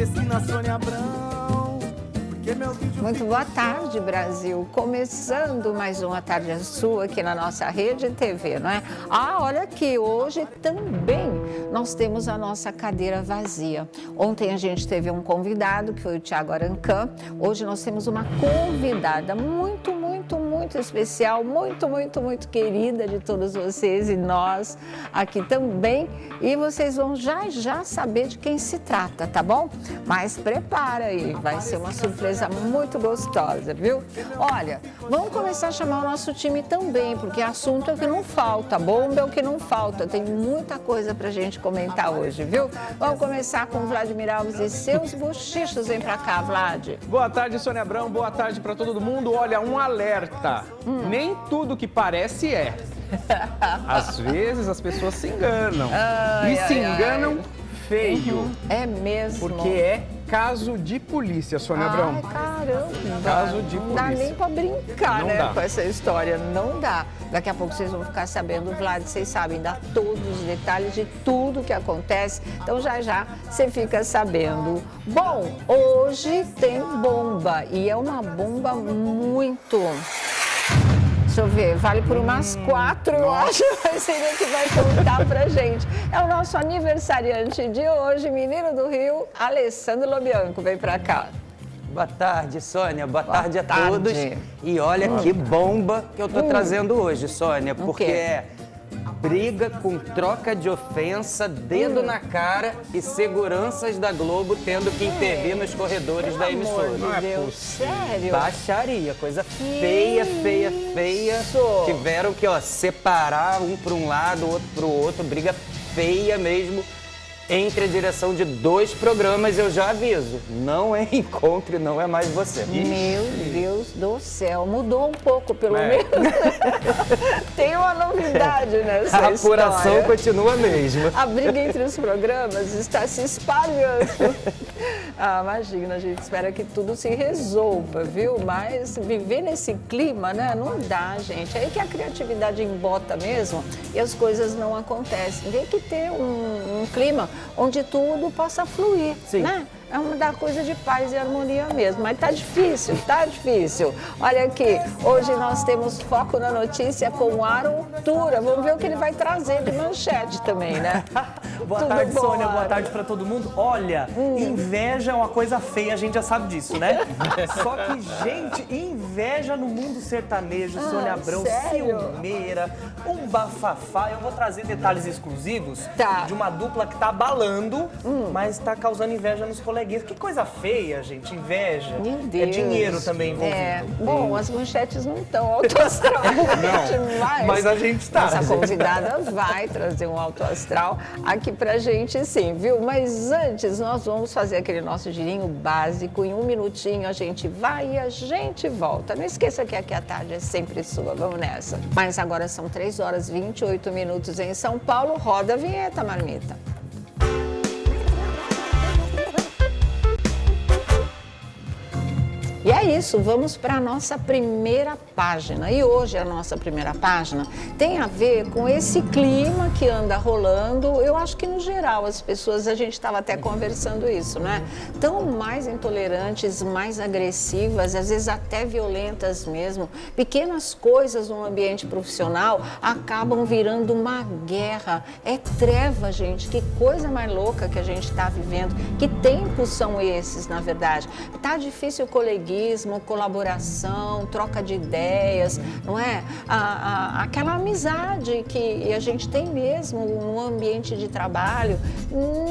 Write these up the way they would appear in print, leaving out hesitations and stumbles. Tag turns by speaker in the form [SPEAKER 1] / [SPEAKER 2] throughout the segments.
[SPEAKER 1] Teresina, Sônia Abrão.
[SPEAKER 2] Muito boa tarde, Brasil. Começando mais uma Tarde Sua aqui na nossa Rede TV, não é? Olha aqui, hoje também nós temos a nossa cadeira vazia. Ontem a gente teve um convidado, que foi o Thiago Arancã. Hoje nós temos uma convidada muito especial, muito querida de todos vocês e nós aqui também. E vocês vão já saber de quem se trata, tá bom? Mas prepara aí, vai ser uma surpresa muito gostosa, viu? Olha, vamos começar a chamar o nosso time também, porque assunto é o que não falta, bomba é o que não falta. Tem muita coisa pra gente comentar hoje, viu? Vamos começar com o Vladimir Alves e seus bochichos. Vem pra cá, Vlad.
[SPEAKER 3] Boa tarde, Sônia Abrão. Boa tarde pra todo mundo. Olha, um alerta. Nem tudo que parece é. Às vezes as pessoas se enganam. Se enganam feio.
[SPEAKER 2] É mesmo.
[SPEAKER 3] Porque é caso de polícia, Sônia Abrão.
[SPEAKER 2] Caramba.
[SPEAKER 3] Caso de polícia.
[SPEAKER 2] Não dá nem pra brincar,
[SPEAKER 3] Não
[SPEAKER 2] né,
[SPEAKER 3] dá.
[SPEAKER 2] com essa história. Não dá. Daqui a pouco vocês vão ficar sabendo, Vlad, vocês sabem dar todos os detalhes de tudo que acontece. Então já você fica sabendo. Bom, hoje tem bomba. E é uma bomba muito... Deixa eu ver, vale por umas 4, eu acho, vai ser ele que vai contar pra gente. É o nosso aniversariante de hoje, menino do Rio, Alessandro Lobianco, vem pra cá.
[SPEAKER 4] Boa tarde, Sônia. Boa tarde a
[SPEAKER 2] tarde.
[SPEAKER 4] todos. E olha que bomba que eu tô trazendo hoje, Sônia, porque
[SPEAKER 2] quê?
[SPEAKER 4] é briga com troca de ofensa, dedo na cara e seguranças da Globo tendo que intervir nos corredores da emissora.
[SPEAKER 2] Meu Deus, sério?
[SPEAKER 4] Baixaria, coisa feia.
[SPEAKER 2] Isso.
[SPEAKER 4] Tiveram que, separar um para um lado, outro para o outro, briga feia mesmo. Entre a direção de 2 programas, eu já aviso, não é Encontro e não é mais você.
[SPEAKER 2] Meu Deus do céu, mudou um pouco, pelo menos. Tem uma novidade nessa
[SPEAKER 4] A apuração
[SPEAKER 2] história.
[SPEAKER 4] continua a mesma.
[SPEAKER 2] A briga entre os programas está se espalhando. Imagina, a gente espera que tudo se resolva, viu? Mas viver nesse clima, né? Não dá, gente. Aí que a criatividade embota mesmo e as coisas não acontecem. Tem que ter um clima onde tudo possa fluir, né? É uma coisa de paz e harmonia mesmo, mas tá difícil. Olha aqui, hoje nós temos Foco na Notícia com Arthur. Vamos ver o que ele vai trazer de manchete também, né?
[SPEAKER 5] Boa tarde, Sônia. Boa tarde pra todo mundo. Olha, inveja é uma coisa feia, a gente já sabe disso, né? Só que, gente, inveja no mundo sertanejo, Sônia Abrão,
[SPEAKER 2] sério?
[SPEAKER 5] ciumeira, um bafafá. Eu vou trazer detalhes exclusivos
[SPEAKER 2] Tá.
[SPEAKER 5] de uma dupla que tá abalando, mas tá causando inveja nos coleguinhas. Que coisa feia, gente, inveja.
[SPEAKER 2] Meu Deus.
[SPEAKER 5] É dinheiro também envolvido.
[SPEAKER 2] Bom, as manchetes não estão alto astral,
[SPEAKER 5] Mas a gente tá.
[SPEAKER 2] Nossa convidada vai trazer um alto astral aqui pra gente, sim, viu? Mas antes, nós vamos fazer aquele nosso girinho básico. Em 1 minutinho a gente vai e a gente volta. Não esqueça que aqui a tarde é sempre sua. Vamos nessa. Mas agora são 3 horas e 28 minutos em São Paulo. Roda a vinheta, Marmita. E é isso, vamos para a nossa primeira página. E hoje a nossa primeira página tem a ver com esse clima que anda rolando. Eu acho que no geral as pessoas, a gente estava até conversando isso, né? Tão mais intolerantes, mais agressivas, às vezes até violentas mesmo. Pequenas coisas no ambiente profissional acabam virando uma guerra. É treva, gente. Que coisa mais louca que a gente está vivendo. Que tempos são esses, na verdade? Tá difícil o coleguismo, colaboração, troca de ideias, não é? Aquela amizade que a gente tem mesmo no ambiente de trabalho,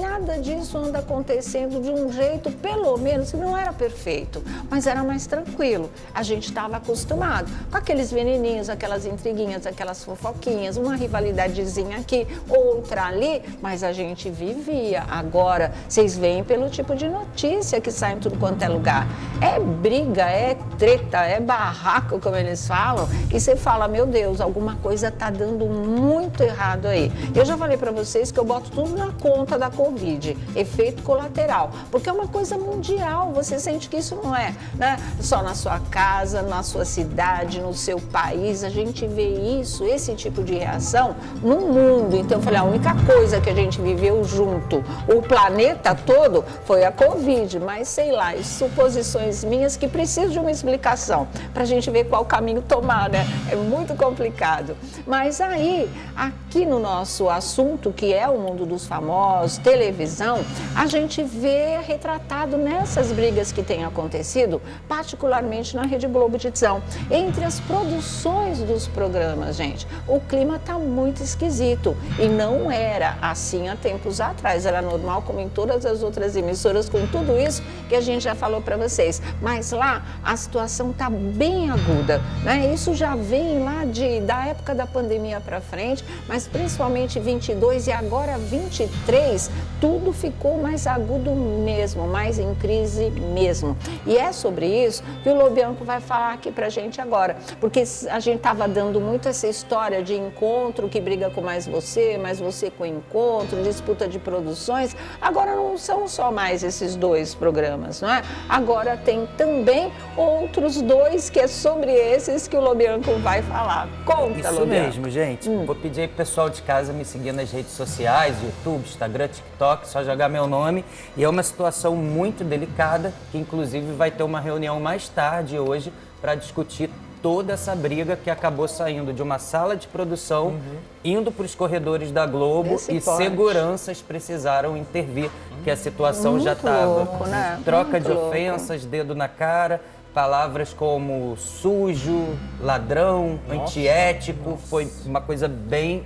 [SPEAKER 2] nada disso anda acontecendo de um jeito, pelo menos, não era perfeito, mas era mais tranquilo. A gente estava acostumado com aqueles veneninhos, aquelas intriguinhas, aquelas fofoquinhas, uma rivalidadezinha aqui, outra ali, mas a gente vivia. Agora, vocês veem pelo tipo de notícia que sai em tudo quanto é lugar. É briga briga, é treta, é barraco, como eles falam, e você fala, meu Deus, alguma coisa tá dando muito errado aí. Eu já falei para vocês que eu boto tudo na conta da Covid, efeito colateral, porque é uma coisa mundial, você sente que isso não é, né, só na sua casa, na sua cidade, no seu país, a gente vê isso, esse tipo de reação no mundo. Então eu falei, a única coisa que a gente viveu junto, o planeta todo, foi a Covid, mas sei lá, suposições minhas que precisam de uma explicação para a gente ver qual caminho tomar, né? É muito complicado. Mas aí, aqui no nosso assunto, que é o mundo dos famosos, televisão, a gente vê retratado nessas brigas que têm acontecido, particularmente na Rede Globo de televisão. Entre as produções dos programas, gente, o clima está muito esquisito e não era assim há tempos atrás, era normal como em todas as outras emissoras, com tudo isso que a gente já falou para vocês. Mas lá a situação está bem aguda, né? Isso já vem lá da época da pandemia para frente, mas principalmente 22 e agora 23, tudo ficou mais agudo mesmo, mais em crise mesmo. E é sobre isso que o Lobianco vai falar aqui pra gente agora, porque a gente estava dando muito essa história de encontro que briga com mais você com encontro, disputa de produções. Agora não são só mais esses dois programas, não é? Agora tem também outros dois que é sobre esses que o Lobianco vai falar. Conta,
[SPEAKER 4] Isso
[SPEAKER 2] Lobianco.
[SPEAKER 4] mesmo, gente. Vou pedir aí pro pessoal de casa me seguir nas redes sociais, YouTube, Instagram, TikTok, só jogar meu nome. E é uma situação muito delicada, que inclusive vai ter uma reunião mais tarde hoje para discutir toda essa briga que acabou saindo de uma sala de produção, indo para os corredores da Globo e seguranças precisaram intervir, que a situação já estava.
[SPEAKER 2] Né?
[SPEAKER 4] Troca
[SPEAKER 2] Muito
[SPEAKER 4] de ofensas, dedo na cara, palavras como sujo, ladrão, antiético, foi uma coisa bem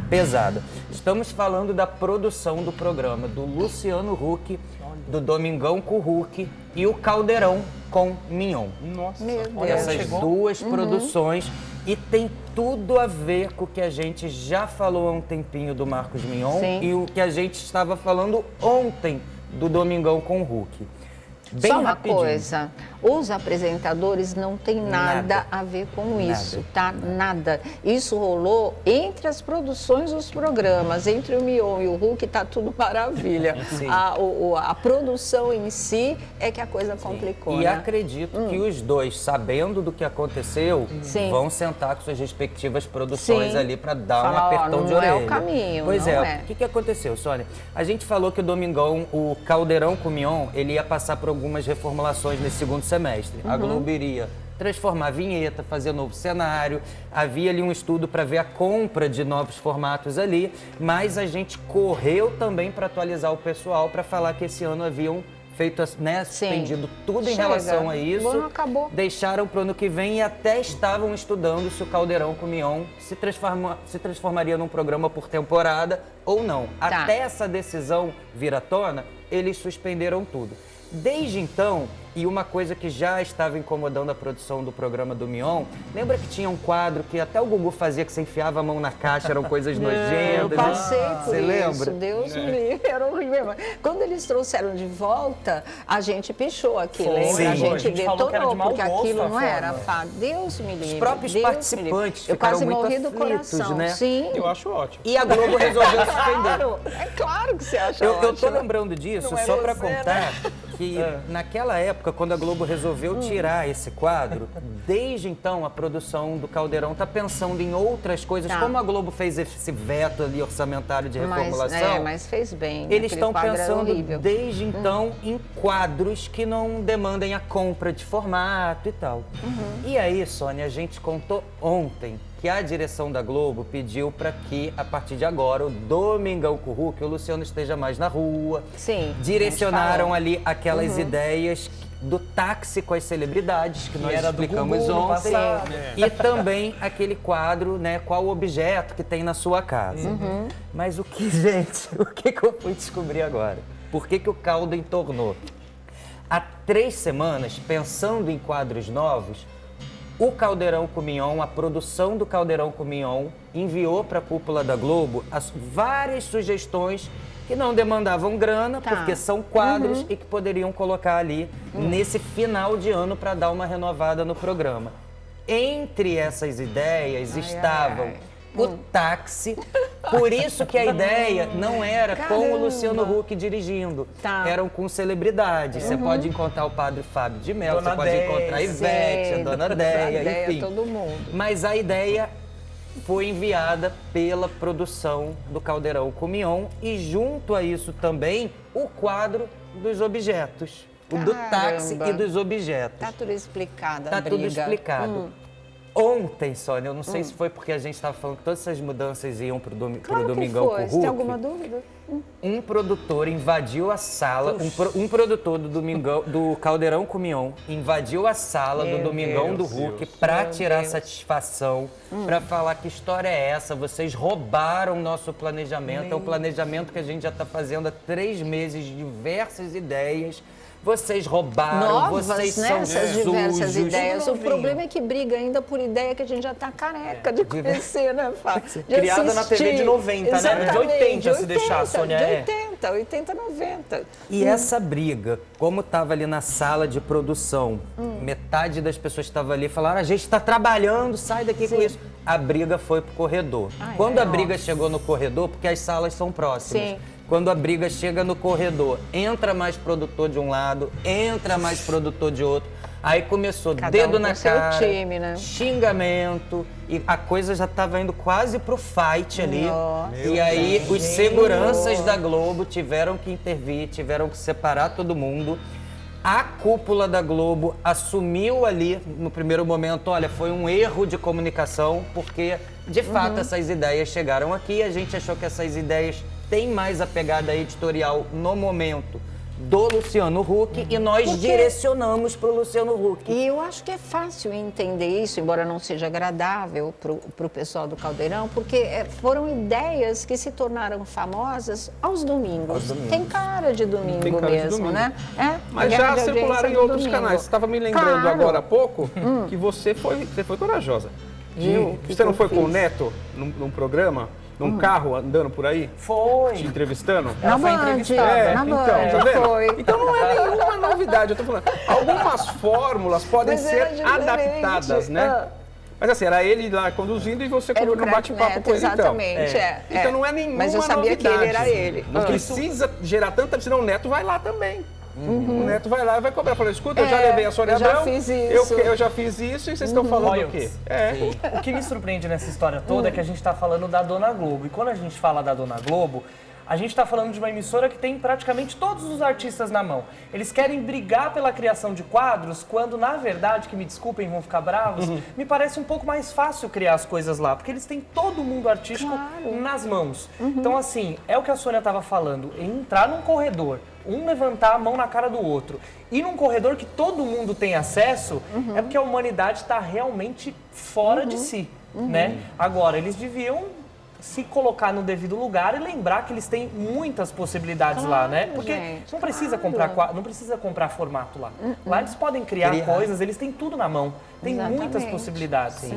[SPEAKER 4] pesada. Estamos falando da produção do programa do Luciano Huck, do Domingão com o Huck e o Caldeirão com Mignon.
[SPEAKER 3] Nossa,
[SPEAKER 2] Meu Deus.
[SPEAKER 4] Essas duas produções, e tem tudo a ver com o que a gente já falou há um tempinho do Marcos Mignon.
[SPEAKER 2] Sim.
[SPEAKER 4] E o que a gente estava falando ontem do Domingão com o Huck. Bem
[SPEAKER 2] Só uma
[SPEAKER 4] rapidinho.
[SPEAKER 2] coisa, os apresentadores não têm nada a ver com isso, tá? Nada. Isso rolou entre as produções dos programas, entre o Mignon e o Huck, tá tudo maravilha. A produção em si é que a coisa complicou,
[SPEAKER 4] E
[SPEAKER 2] né?
[SPEAKER 4] acredito que os dois, sabendo do que aconteceu, vão sentar com suas respectivas produções ali para dar um
[SPEAKER 2] Falar,
[SPEAKER 4] apertão
[SPEAKER 2] ó,
[SPEAKER 4] de
[SPEAKER 2] não
[SPEAKER 4] orelha.
[SPEAKER 2] é o caminho,
[SPEAKER 4] Pois
[SPEAKER 2] não
[SPEAKER 4] é.
[SPEAKER 2] é.
[SPEAKER 4] O que aconteceu, Sônia? A gente falou que o Domingão, o Caldeirão com o Mignon, ele ia passar por algumas reformulações nesse segundo semestre. A Globo iria transformar a vinheta, fazer novo cenário, havia ali um estudo para ver a compra de novos formatos ali, mas a gente correu também para atualizar o pessoal para falar que esse ano haviam feito, né, suspendido tudo em relação a isso.
[SPEAKER 2] Bom, acabou.
[SPEAKER 4] Deixaram para o ano que vem e até estavam estudando se o Caldeirão com o Mignon se transformaria num programa por temporada ou não.
[SPEAKER 2] Tá.
[SPEAKER 4] Até essa decisão vir à tona, eles suspenderam tudo. Desde então, e uma coisa que já estava incomodando a produção do programa do Mignon, lembra que tinha um quadro que até o Gugu fazia que você enfiava a mão na caixa, eram coisas nojentas?
[SPEAKER 2] Eu passei por
[SPEAKER 4] Você
[SPEAKER 2] isso,
[SPEAKER 4] lembra?
[SPEAKER 2] Deus me livre, era horrível. Quando eles trouxeram de volta, a gente pichou aqui,
[SPEAKER 5] Foi,
[SPEAKER 2] lembra?
[SPEAKER 4] sim.
[SPEAKER 2] A gente
[SPEAKER 5] A gente falou que era
[SPEAKER 2] detonou,
[SPEAKER 5] de mau
[SPEAKER 2] porque
[SPEAKER 5] gosto
[SPEAKER 2] aquilo
[SPEAKER 5] a
[SPEAKER 2] não era
[SPEAKER 5] forma.
[SPEAKER 2] Deus me livre.
[SPEAKER 4] Os próprios
[SPEAKER 2] Deus me
[SPEAKER 4] participantes
[SPEAKER 2] livre. Eu
[SPEAKER 4] ficaram
[SPEAKER 2] quase
[SPEAKER 4] muito
[SPEAKER 2] morri do
[SPEAKER 4] aflitos,
[SPEAKER 2] coração.
[SPEAKER 4] né?
[SPEAKER 2] Sim.
[SPEAKER 3] eu acho ótimo.
[SPEAKER 4] E a Globo resolveu suspender.
[SPEAKER 2] Claro, é claro que você acha
[SPEAKER 4] Eu tô
[SPEAKER 2] ótimo.
[SPEAKER 4] lembrando disso
[SPEAKER 2] Não é
[SPEAKER 4] só para
[SPEAKER 2] você,
[SPEAKER 4] contar que naquela época, quando a Globo resolveu tirar esse quadro, desde então a produção do Caldeirão tá pensando em outras coisas.
[SPEAKER 2] Tá.
[SPEAKER 4] Como a Globo fez esse veto ali orçamentário de reformulação,
[SPEAKER 2] Mas fez bem. né?
[SPEAKER 4] eles
[SPEAKER 2] Aquele
[SPEAKER 4] estão
[SPEAKER 2] quadro era
[SPEAKER 4] pensando
[SPEAKER 2] horrível.
[SPEAKER 4] desde então em quadros que não demandem a compra de formato e tal. E aí, Sônia, a gente contou ontem que a direção da Globo pediu para que, a partir de agora, o Domingão com o Huck, o Luciano esteja mais na rua.
[SPEAKER 2] Sim,
[SPEAKER 4] Direcionaram
[SPEAKER 2] a gente
[SPEAKER 4] ali aquelas ideias do táxi com as celebridades que nós
[SPEAKER 5] era do
[SPEAKER 4] explicamos
[SPEAKER 5] Gugu no
[SPEAKER 4] ontem.
[SPEAKER 5] passado.
[SPEAKER 4] E também aquele quadro, né, qual objeto que tem na sua casa. Mas o que, gente, o que eu fui descobrir agora? Por que o caldo entornou? Há 3 semanas, pensando em quadros novos, o Caldeirão com Mignon, a produção do Caldeirão com Mignon, enviou para a cúpula da Globo várias sugestões que não demandavam grana,
[SPEAKER 2] Tá.
[SPEAKER 4] porque são quadros e que poderiam colocar ali nesse final de ano para dar uma renovada no programa. Entre essas ideias estavam o táxi, por isso que a ideia não era com o
[SPEAKER 2] Caramba.
[SPEAKER 4] Luciano Huck dirigindo,
[SPEAKER 2] Tá.
[SPEAKER 4] eram com celebridades. Você pode encontrar o padre Fábio de Mello,
[SPEAKER 5] Dona
[SPEAKER 4] você pode
[SPEAKER 5] Déia.
[SPEAKER 4] encontrar a Ivete, a Dona Déia, enfim.
[SPEAKER 2] todo mundo.
[SPEAKER 4] Mas a ideia foi enviada pela produção do Caldeirão com Mignon e junto a isso também o quadro dos objetos. O do táxi
[SPEAKER 2] Caramba.
[SPEAKER 4] e dos objetos.
[SPEAKER 2] Tá tudo explicado, a
[SPEAKER 4] Tá tudo
[SPEAKER 2] briga.
[SPEAKER 4] explicado. Ontem, Sônia, eu não sei se foi porque a gente estava falando que todas essas mudanças iam pro
[SPEAKER 2] Claro que
[SPEAKER 4] Domingão
[SPEAKER 2] foi.
[SPEAKER 4] com
[SPEAKER 2] Você
[SPEAKER 4] o
[SPEAKER 2] tem
[SPEAKER 4] Huck.
[SPEAKER 2] alguma dúvida?
[SPEAKER 4] Um produtor invadiu a sala, um produtor do Domingão, do Caldeirão com Mignon, invadiu a sala do Domingão do Huck para tirar satisfação, para falar que história é essa, vocês roubaram nosso planejamento, é um planejamento que a gente já está fazendo há 3 meses, diversas ideias. Vocês roubaram,
[SPEAKER 2] Novas,
[SPEAKER 4] vocês
[SPEAKER 2] né?
[SPEAKER 4] são
[SPEAKER 2] Essas
[SPEAKER 4] sujos.
[SPEAKER 2] diversas ideias. O
[SPEAKER 5] novinho.
[SPEAKER 2] problema é que briga ainda por ideia que a gente já tá careca de conhecer, né, Fábio? De
[SPEAKER 5] Criada na TV de 90, né?
[SPEAKER 2] Exatamente,
[SPEAKER 5] De 80, se deixar, Sônia,
[SPEAKER 2] De
[SPEAKER 5] é.
[SPEAKER 2] 80, 90.
[SPEAKER 4] E essa briga, como estava ali na sala de produção, metade das pessoas estava ali e falaram, a gente está trabalhando, sai daqui com isso. A briga foi pro corredor. Quando a briga chegou no corredor, porque as salas são próximas,
[SPEAKER 2] Sim.
[SPEAKER 4] quando a briga chega no corredor, entra mais produtor de um lado, entra mais produtor de outro. Aí começou
[SPEAKER 2] Cada
[SPEAKER 4] dedo
[SPEAKER 2] um
[SPEAKER 4] na
[SPEAKER 2] com seu
[SPEAKER 4] cara,
[SPEAKER 2] time, né?
[SPEAKER 4] xingamento, e a coisa já estava indo quase pro fight ali.
[SPEAKER 2] Nossa.
[SPEAKER 4] E aí os seguranças da Globo tiveram que intervir, tiveram que separar todo mundo. A cúpula da Globo assumiu ali, no primeiro momento, olha, foi um erro de comunicação, porque, de fato, essas ideias chegaram aqui. A gente achou que essas ideias têm mais a pegada editorial no momento do Luciano Huck e nós
[SPEAKER 2] Porque-
[SPEAKER 4] direcionamos para o Luciano Huck.
[SPEAKER 2] E eu acho que é fácil entender isso, embora não seja agradável para o pessoal do Caldeirão, porque foram ideias que se tornaram famosas aos domingos. Tem cara de domingo
[SPEAKER 3] Tem cara de
[SPEAKER 2] mesmo,
[SPEAKER 3] domingo.
[SPEAKER 2] né? É,
[SPEAKER 3] Mas
[SPEAKER 2] a guerra
[SPEAKER 3] já
[SPEAKER 2] de audiência
[SPEAKER 3] circularam em
[SPEAKER 2] do
[SPEAKER 3] outros
[SPEAKER 2] domingo.
[SPEAKER 3] canais. Você estava me lembrando
[SPEAKER 2] Claro.
[SPEAKER 3] agora há pouco que você foi corajosa.
[SPEAKER 2] Viu? Que
[SPEAKER 3] Você não
[SPEAKER 2] que
[SPEAKER 3] foi
[SPEAKER 2] eu
[SPEAKER 3] com o
[SPEAKER 2] fiz?
[SPEAKER 3] Neto num programa, num carro andando por aí, te
[SPEAKER 5] Foi.
[SPEAKER 3] entrevistando?
[SPEAKER 2] Na
[SPEAKER 5] foi
[SPEAKER 2] Band,
[SPEAKER 5] entrevistada.
[SPEAKER 2] na
[SPEAKER 3] então,
[SPEAKER 2] Band,
[SPEAKER 3] tá vendo?
[SPEAKER 2] foi.
[SPEAKER 3] Então não é nenhuma novidade. Eu tô falando, algumas fórmulas podem
[SPEAKER 2] Mas
[SPEAKER 3] ser
[SPEAKER 2] era diferente.
[SPEAKER 3] adaptadas, né?
[SPEAKER 2] Ah.
[SPEAKER 3] Mas assim, era ele lá conduzindo e você
[SPEAKER 2] Era o
[SPEAKER 3] no bate-papo
[SPEAKER 2] Crack
[SPEAKER 3] com ele, então.
[SPEAKER 2] exatamente,
[SPEAKER 3] Então não é nenhuma
[SPEAKER 2] Mas eu sabia
[SPEAKER 3] novidade.
[SPEAKER 2] que ele era ele.
[SPEAKER 3] Não
[SPEAKER 2] Ah.
[SPEAKER 3] precisa gerar tanta... Senão o Neto vai lá também. O Neto vai lá e vai cobrar. Falou, escuta, eu já
[SPEAKER 2] É,
[SPEAKER 3] levei a Sônia
[SPEAKER 2] eu já
[SPEAKER 3] Abrão,
[SPEAKER 2] fiz isso.
[SPEAKER 3] Eu já fiz isso e vocês estão falando o quê?
[SPEAKER 5] Royalties. O que me surpreende nessa história toda é que a gente está falando da Dona Globo. E quando a gente fala da Dona Globo, a gente está falando de uma emissora que tem praticamente todos os artistas na mão. Eles querem brigar pela criação de quadros, quando, na verdade, que me desculpem, vão ficar bravos, me parece um pouco mais fácil criar as coisas lá, porque eles têm todo o mundo artístico nas mãos. Então, assim, é o que a Sônia estava falando, entrar num corredor, um levantar a mão na cara do outro, e num corredor que todo mundo tem acesso, é porque a humanidade está realmente fora de si, né? Agora, eles deviam se colocar no devido lugar e lembrar que eles têm muitas possibilidades lá, né? Porque
[SPEAKER 2] gente,
[SPEAKER 5] não precisa comprar não precisa comprar formato lá. Lá eles podem criar coisas, eles têm tudo na mão. Tem muitas
[SPEAKER 2] Exatamente.
[SPEAKER 5] possibilidades.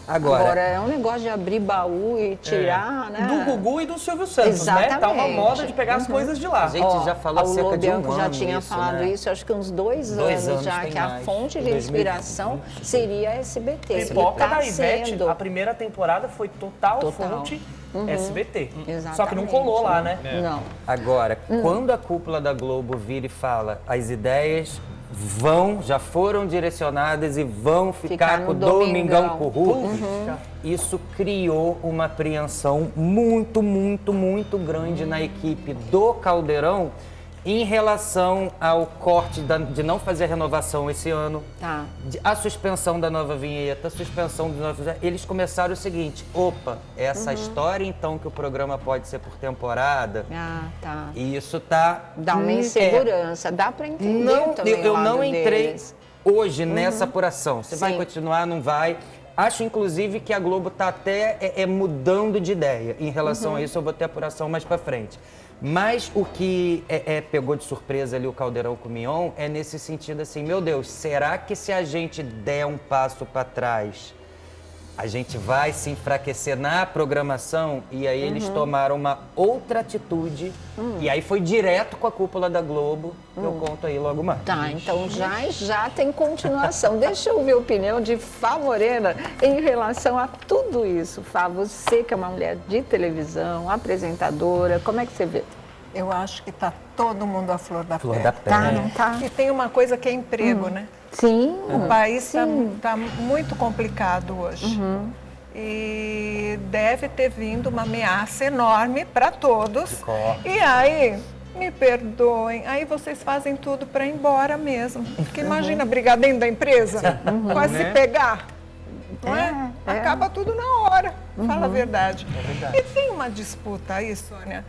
[SPEAKER 2] Agora, é um negócio de abrir baú e tirar, né?
[SPEAKER 5] Do Gugu e do Silvio Santos, né? Tá uma
[SPEAKER 2] Exatamente.
[SPEAKER 5] moda de pegar as coisas de lá.
[SPEAKER 4] A gente já falou há
[SPEAKER 2] o
[SPEAKER 4] cerca de um
[SPEAKER 2] Lobianco já
[SPEAKER 4] ano
[SPEAKER 2] tinha
[SPEAKER 4] isso,
[SPEAKER 2] falado
[SPEAKER 4] né?
[SPEAKER 2] isso, acho que uns 2
[SPEAKER 4] 2
[SPEAKER 2] anos já,
[SPEAKER 4] tem
[SPEAKER 2] que a
[SPEAKER 4] mais.
[SPEAKER 2] fonte de
[SPEAKER 4] 2020.
[SPEAKER 2] inspiração seria a SBT.
[SPEAKER 5] Pipoca
[SPEAKER 2] E tá
[SPEAKER 5] da Ivete,
[SPEAKER 2] sendo.
[SPEAKER 5] a primeira temporada foi total. fonte SBT. Só que não
[SPEAKER 2] Exatamente.
[SPEAKER 5] colou lá, né?
[SPEAKER 2] Não.
[SPEAKER 4] Agora, quando a cúpula da Globo vira e fala, as ideias já foram direcionadas e vão ficar
[SPEAKER 2] Ficar no
[SPEAKER 4] com o Domingão
[SPEAKER 2] Domingão.
[SPEAKER 4] com o Huck, isso criou uma apreensão muito, muito, muito grande na equipe do Caldeirão em relação ao corte de não fazer a renovação esse ano,
[SPEAKER 2] Tá.
[SPEAKER 4] a suspensão da nova vinheta, a suspensão do novo... Eles começaram o seguinte, opa, essa história então que o programa pode ser por temporada,
[SPEAKER 2] Ah, tá.
[SPEAKER 4] e isso tá...
[SPEAKER 2] Dá uma insegurança. Dá para entender
[SPEAKER 4] Não,
[SPEAKER 2] também o
[SPEAKER 4] eu
[SPEAKER 2] lado
[SPEAKER 4] não entrei
[SPEAKER 2] deles.
[SPEAKER 4] hoje nessa apuração. Você vai
[SPEAKER 2] Sim.
[SPEAKER 4] continuar, não vai? Acho, inclusive, que a Globo está até mudando de ideia em relação a isso. Eu vou ter apuração mais para frente. Mas o que pegou de surpresa ali o Caldeirão com o Mignon é nesse sentido assim, meu Deus, será que se a gente der um passo para trás, a gente vai se enfraquecer na programação, e aí eles tomaram uma outra atitude, e aí foi direto com a cúpula da Globo, que eu conto aí logo mais.
[SPEAKER 2] Tá, então já tem continuação. Deixa eu ouvir a opinião de Fá Morena em relação a tudo isso. Fá, você que é uma mulher de televisão, apresentadora, como é que você vê?
[SPEAKER 6] Eu acho que está todo mundo à flor da
[SPEAKER 4] Flor
[SPEAKER 6] pele.
[SPEAKER 4] da pele.
[SPEAKER 2] Tá, não tá?
[SPEAKER 6] E tem uma coisa que é emprego, né?
[SPEAKER 2] Sim.
[SPEAKER 6] O país está muito complicado hoje. E deve ter vindo uma ameaça enorme para todos. E aí, me perdoem, aí vocês fazem tudo para ir embora mesmo. Porque imagina brigar dentro da empresa, quase se pegar. Não é? Acaba tudo na hora, fala a verdade. E tem uma disputa aí, Sônia,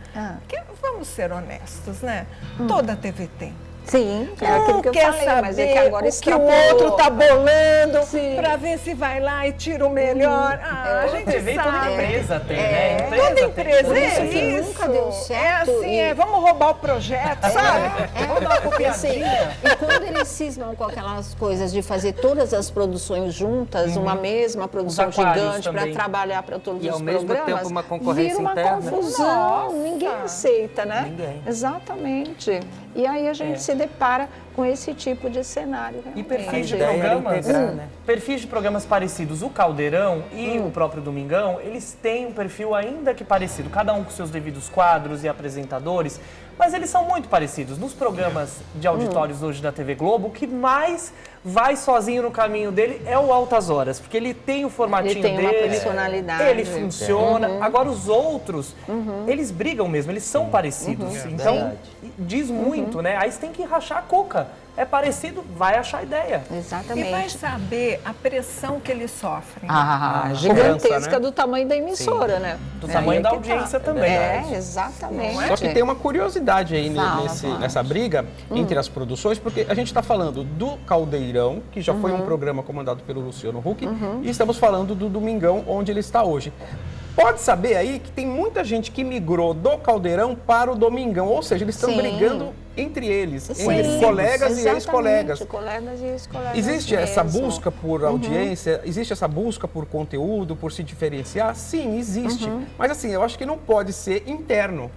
[SPEAKER 6] que vamos ser honestos, né? Toda TV tem.
[SPEAKER 2] Sim, é aquilo que eu
[SPEAKER 6] quer
[SPEAKER 2] falei,
[SPEAKER 6] saber
[SPEAKER 2] mas é que agora
[SPEAKER 6] o que o outro tá bolando para ver se vai lá e tira o melhor. A gente
[SPEAKER 5] TV, toda
[SPEAKER 6] sabe.
[SPEAKER 5] empresa tem, né?
[SPEAKER 6] Toda empresa
[SPEAKER 2] Por isso
[SPEAKER 6] é
[SPEAKER 2] que
[SPEAKER 6] isso.
[SPEAKER 2] nunca deu certo
[SPEAKER 6] É assim,
[SPEAKER 2] e-
[SPEAKER 6] vamos roubar o projeto, sabe?
[SPEAKER 2] Porque, assim, e quando eles cismam com aquelas coisas de fazer todas as produções juntas, uma mesma produção
[SPEAKER 5] Os aquários
[SPEAKER 2] gigante para
[SPEAKER 5] também.
[SPEAKER 2] trabalhar para todos
[SPEAKER 4] E
[SPEAKER 2] os
[SPEAKER 4] ao mesmo
[SPEAKER 2] programas,
[SPEAKER 4] tempo uma concorrência
[SPEAKER 2] vira uma
[SPEAKER 4] interna.
[SPEAKER 2] confusão,
[SPEAKER 6] Nossa.
[SPEAKER 2] ninguém aceita, né?
[SPEAKER 4] Ninguém.
[SPEAKER 2] Exatamente. E aí a gente se depara com esse tipo de cenário.
[SPEAKER 5] E
[SPEAKER 2] realmente.
[SPEAKER 5] perfis de
[SPEAKER 4] A ideia era
[SPEAKER 5] programas,
[SPEAKER 4] integrar, né?
[SPEAKER 5] perfis de programas parecidos, o Caldeirão e o próprio Domingão, eles têm um perfil ainda que parecido, cada um com seus devidos quadros e apresentadores, mas eles são muito parecidos. Nos programas de auditórios hoje da TV Globo, o que mais vai sozinho no caminho dele é o Altas Horas, porque ele tem o formatinho
[SPEAKER 2] Ele tem uma
[SPEAKER 5] dele,
[SPEAKER 2] personalidade.
[SPEAKER 5] ele funciona. Agora os outros, eles brigam mesmo, eles são parecidos. Então, diz muito, né? Aí você tem que rachar a cuca. É parecido, vai achar ideia.
[SPEAKER 6] E vai
[SPEAKER 2] Exatamente.
[SPEAKER 6] saber a pressão que eles sofrem.
[SPEAKER 2] Gigantesca
[SPEAKER 3] né?
[SPEAKER 2] do tamanho da emissora, né?
[SPEAKER 5] Do tamanho da
[SPEAKER 2] aí que tá.
[SPEAKER 5] audiência também.
[SPEAKER 2] Exatamente.
[SPEAKER 3] Só que tem uma curiosidade aí
[SPEAKER 2] Fala.
[SPEAKER 3] nessa briga entre as produções, porque a gente está falando do Caldeirão, que já foi um programa comandado pelo Luciano Huck, e estamos falando do Domingão, onde ele está hoje. Pode saber aí que tem muita gente que migrou do Caldeirão para o Domingão, ou seja, eles estão
[SPEAKER 2] Sim.
[SPEAKER 3] brigando entre eles, entre
[SPEAKER 2] Sim,
[SPEAKER 3] colegas e
[SPEAKER 2] exatamente,
[SPEAKER 3] ex-colegas.
[SPEAKER 2] colegas e ex-colegas.
[SPEAKER 3] Existe essa
[SPEAKER 2] mesmo.
[SPEAKER 3] busca por audiência, existe essa busca por conteúdo, por se diferenciar? Sim, existe. Mas assim, eu acho que não pode ser interno.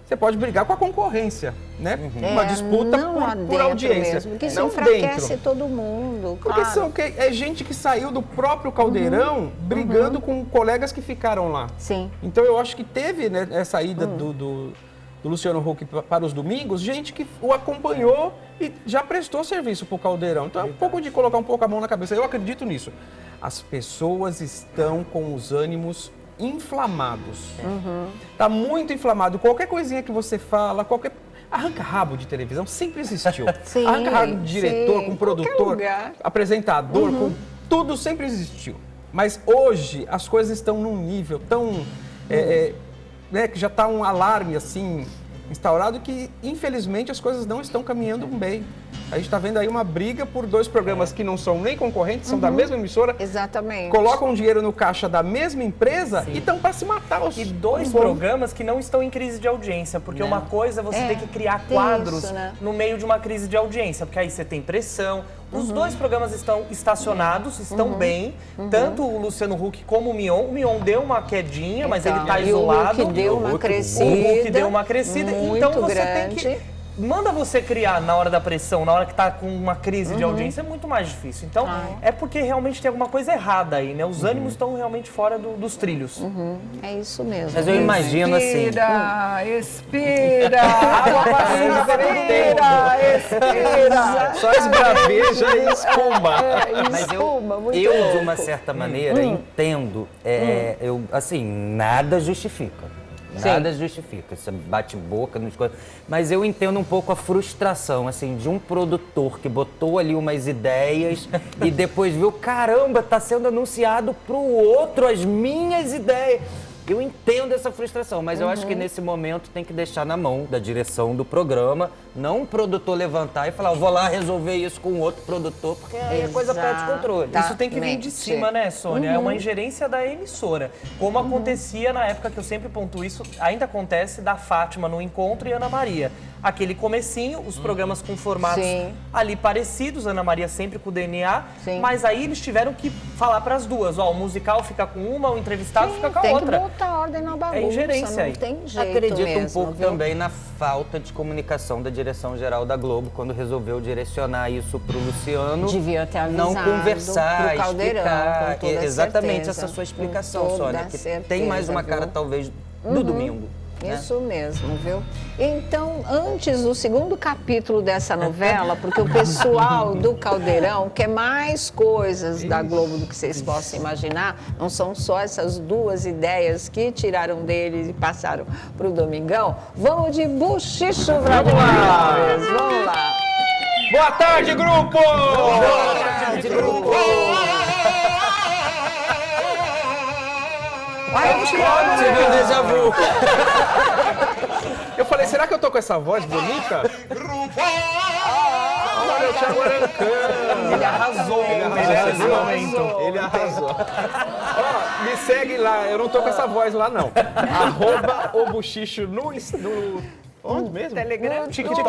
[SPEAKER 3] Você pode brigar com a concorrência, né? Uma disputa
[SPEAKER 2] não lá
[SPEAKER 3] por
[SPEAKER 2] dentro
[SPEAKER 3] audiência.
[SPEAKER 2] mesmo, porque isso
[SPEAKER 3] não
[SPEAKER 2] enfraquece
[SPEAKER 3] dentro.
[SPEAKER 2] todo mundo,
[SPEAKER 3] Porque
[SPEAKER 2] claro.
[SPEAKER 3] é gente que saiu do próprio Caldeirão brigando com colegas que ficaram lá.
[SPEAKER 2] Sim.
[SPEAKER 3] Então eu acho que teve, né, essa ida do Luciano Huck para os domingos, gente que o acompanhou e já prestou serviço para o Caldeirão. Então é um pouco de colocar um pouco a mão na cabeça. Eu acredito nisso. As pessoas estão com os ânimos inflamados. Tá muito inflamado. Qualquer coisinha que você fala, qualquer arranca-rabo de televisão sempre existiu.
[SPEAKER 2] Sim,
[SPEAKER 3] Arranca-rabo de diretor,
[SPEAKER 2] sim.
[SPEAKER 3] com
[SPEAKER 2] Qualquer
[SPEAKER 3] produtor,
[SPEAKER 2] lugar.
[SPEAKER 3] apresentador, com tudo sempre existiu. Mas hoje as coisas estão num nível tão né, que já está um alarme assim instaurado que infelizmente as coisas não estão caminhando bem. A gente está vendo aí uma briga por dois programas que não são nem concorrentes, são da mesma emissora,
[SPEAKER 2] Exatamente.
[SPEAKER 3] colocam dinheiro no caixa da mesma empresa e estão para se matar.
[SPEAKER 5] E dois programas que não estão em crise de audiência, porque uma coisa é você ter que criar
[SPEAKER 2] tem
[SPEAKER 5] quadros
[SPEAKER 2] isso, né?
[SPEAKER 5] no meio de uma crise de audiência, porque aí você tem pressão. Os dois programas estão estacionados, estão bem, tanto o Luciano Huck como o Mion. O Mion deu uma quedinha, mas ele está
[SPEAKER 2] E o
[SPEAKER 5] isolado.
[SPEAKER 2] Hulk deu uma crescida.
[SPEAKER 5] O Hulk deu uma crescida,
[SPEAKER 2] muito
[SPEAKER 5] então você
[SPEAKER 2] grande.
[SPEAKER 5] tem que... Manda você criar na hora da pressão, na hora que tá com uma crise de audiência, é muito mais difícil. Então, é porque realmente tem alguma coisa errada aí, né? Os ânimos estão realmente fora dos trilhos.
[SPEAKER 2] É isso mesmo.
[SPEAKER 4] Mas eu imagino assim.
[SPEAKER 6] Expira, expira.
[SPEAKER 3] Só esbraveja e espuma.
[SPEAKER 4] Mas
[SPEAKER 2] Espuma, muito
[SPEAKER 4] eu de
[SPEAKER 2] louco.
[SPEAKER 4] uma certa maneira, entendo. Eu, assim, nada justifica. Nada justifica. Você bate boca nas coisas. Mas eu entendo um pouco a frustração, assim, de um produtor que botou ali umas ideias e depois viu, caramba, tá sendo anunciado pro outro as minhas ideias. Eu entendo essa frustração, mas eu acho que nesse momento tem que deixar na mão da direção do programa, não o produtor levantar e falar, eu vou lá resolver isso com outro produtor, porque aí a coisa perde o controle.
[SPEAKER 2] Tá.
[SPEAKER 5] Isso tem que vir de cima, né, Sônia? É uma ingerência da emissora. Como acontecia na época que eu sempre pontuo isso, ainda acontece da Fátima no Encontro e Ana Maria. aquele comecinho, os programas com formatos
[SPEAKER 2] Sim.
[SPEAKER 5] ali parecidos, Ana Maria sempre com o DNA,
[SPEAKER 2] Sim.
[SPEAKER 5] mas aí eles tiveram que falar para as duas, ó, o musical fica com uma, o entrevistado fica com a
[SPEAKER 2] Tem
[SPEAKER 5] outra.
[SPEAKER 2] que botar ordem na bagunça,
[SPEAKER 5] ingerência
[SPEAKER 2] não
[SPEAKER 5] aí.
[SPEAKER 2] tem jeito
[SPEAKER 4] Acredito
[SPEAKER 2] mesmo,
[SPEAKER 4] um pouco
[SPEAKER 2] viu?
[SPEAKER 4] também na falta de comunicação da direção-geral da Globo, quando resolveu direcionar isso para o Luciano.
[SPEAKER 2] Devia ter
[SPEAKER 4] não
[SPEAKER 2] avisado
[SPEAKER 4] conversar,
[SPEAKER 2] pro Caldeirão,
[SPEAKER 4] explicar.
[SPEAKER 2] com toda
[SPEAKER 4] Exatamente
[SPEAKER 2] certeza,
[SPEAKER 4] essa sua explicação,
[SPEAKER 2] com toda
[SPEAKER 4] Sônia, que
[SPEAKER 2] certeza,
[SPEAKER 4] tem mais uma cara,
[SPEAKER 2] viu?
[SPEAKER 4] talvez, do domingo. Né?
[SPEAKER 2] Isso mesmo, viu? Então, antes do segundo capítulo dessa novela, porque o pessoal do Caldeirão quer mais coisas da Globo do que vocês possam imaginar, não são só essas duas ideias que tiraram deles e passaram para o Domingão. Vamos de Buchicho, Vladimir Alves. Vamos lá.
[SPEAKER 3] Boa tarde, grupo!
[SPEAKER 2] Boa tarde, grupo!
[SPEAKER 4] Você viu o déjà vu?
[SPEAKER 3] Eu falei, será que eu tô com essa voz bonita? Olha o Thiago Arancano.
[SPEAKER 5] Ele arrasou nesse momento.
[SPEAKER 3] Ele arrasou. Ó, me segue lá, eu não tô com essa voz lá, não. @obuchicho no onde mesmo?
[SPEAKER 6] Telegram,
[SPEAKER 3] TikTok,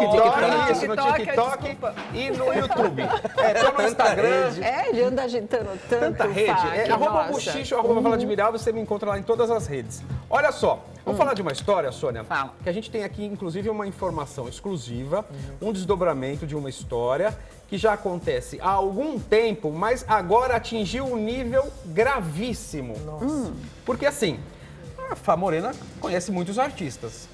[SPEAKER 3] isso, no TikTok
[SPEAKER 6] desculpa.
[SPEAKER 3] e no YouTube. Tô no Instagram.
[SPEAKER 2] Ele anda agitando tanto.
[SPEAKER 3] Tanta rede.
[SPEAKER 2] Fábio,
[SPEAKER 3] @Buchicho,
[SPEAKER 2] nossa.
[SPEAKER 3] @Vladimir Alves, você me encontra lá em todas as redes. Olha só, vamos falar de uma história, Sônia?
[SPEAKER 2] Fala.
[SPEAKER 3] Que a gente tem aqui, inclusive, uma informação exclusiva, um desdobramento de uma história que já acontece há algum tempo, mas agora atingiu um nível gravíssimo. Porque assim, a Fá Morena conhece muitos artistas.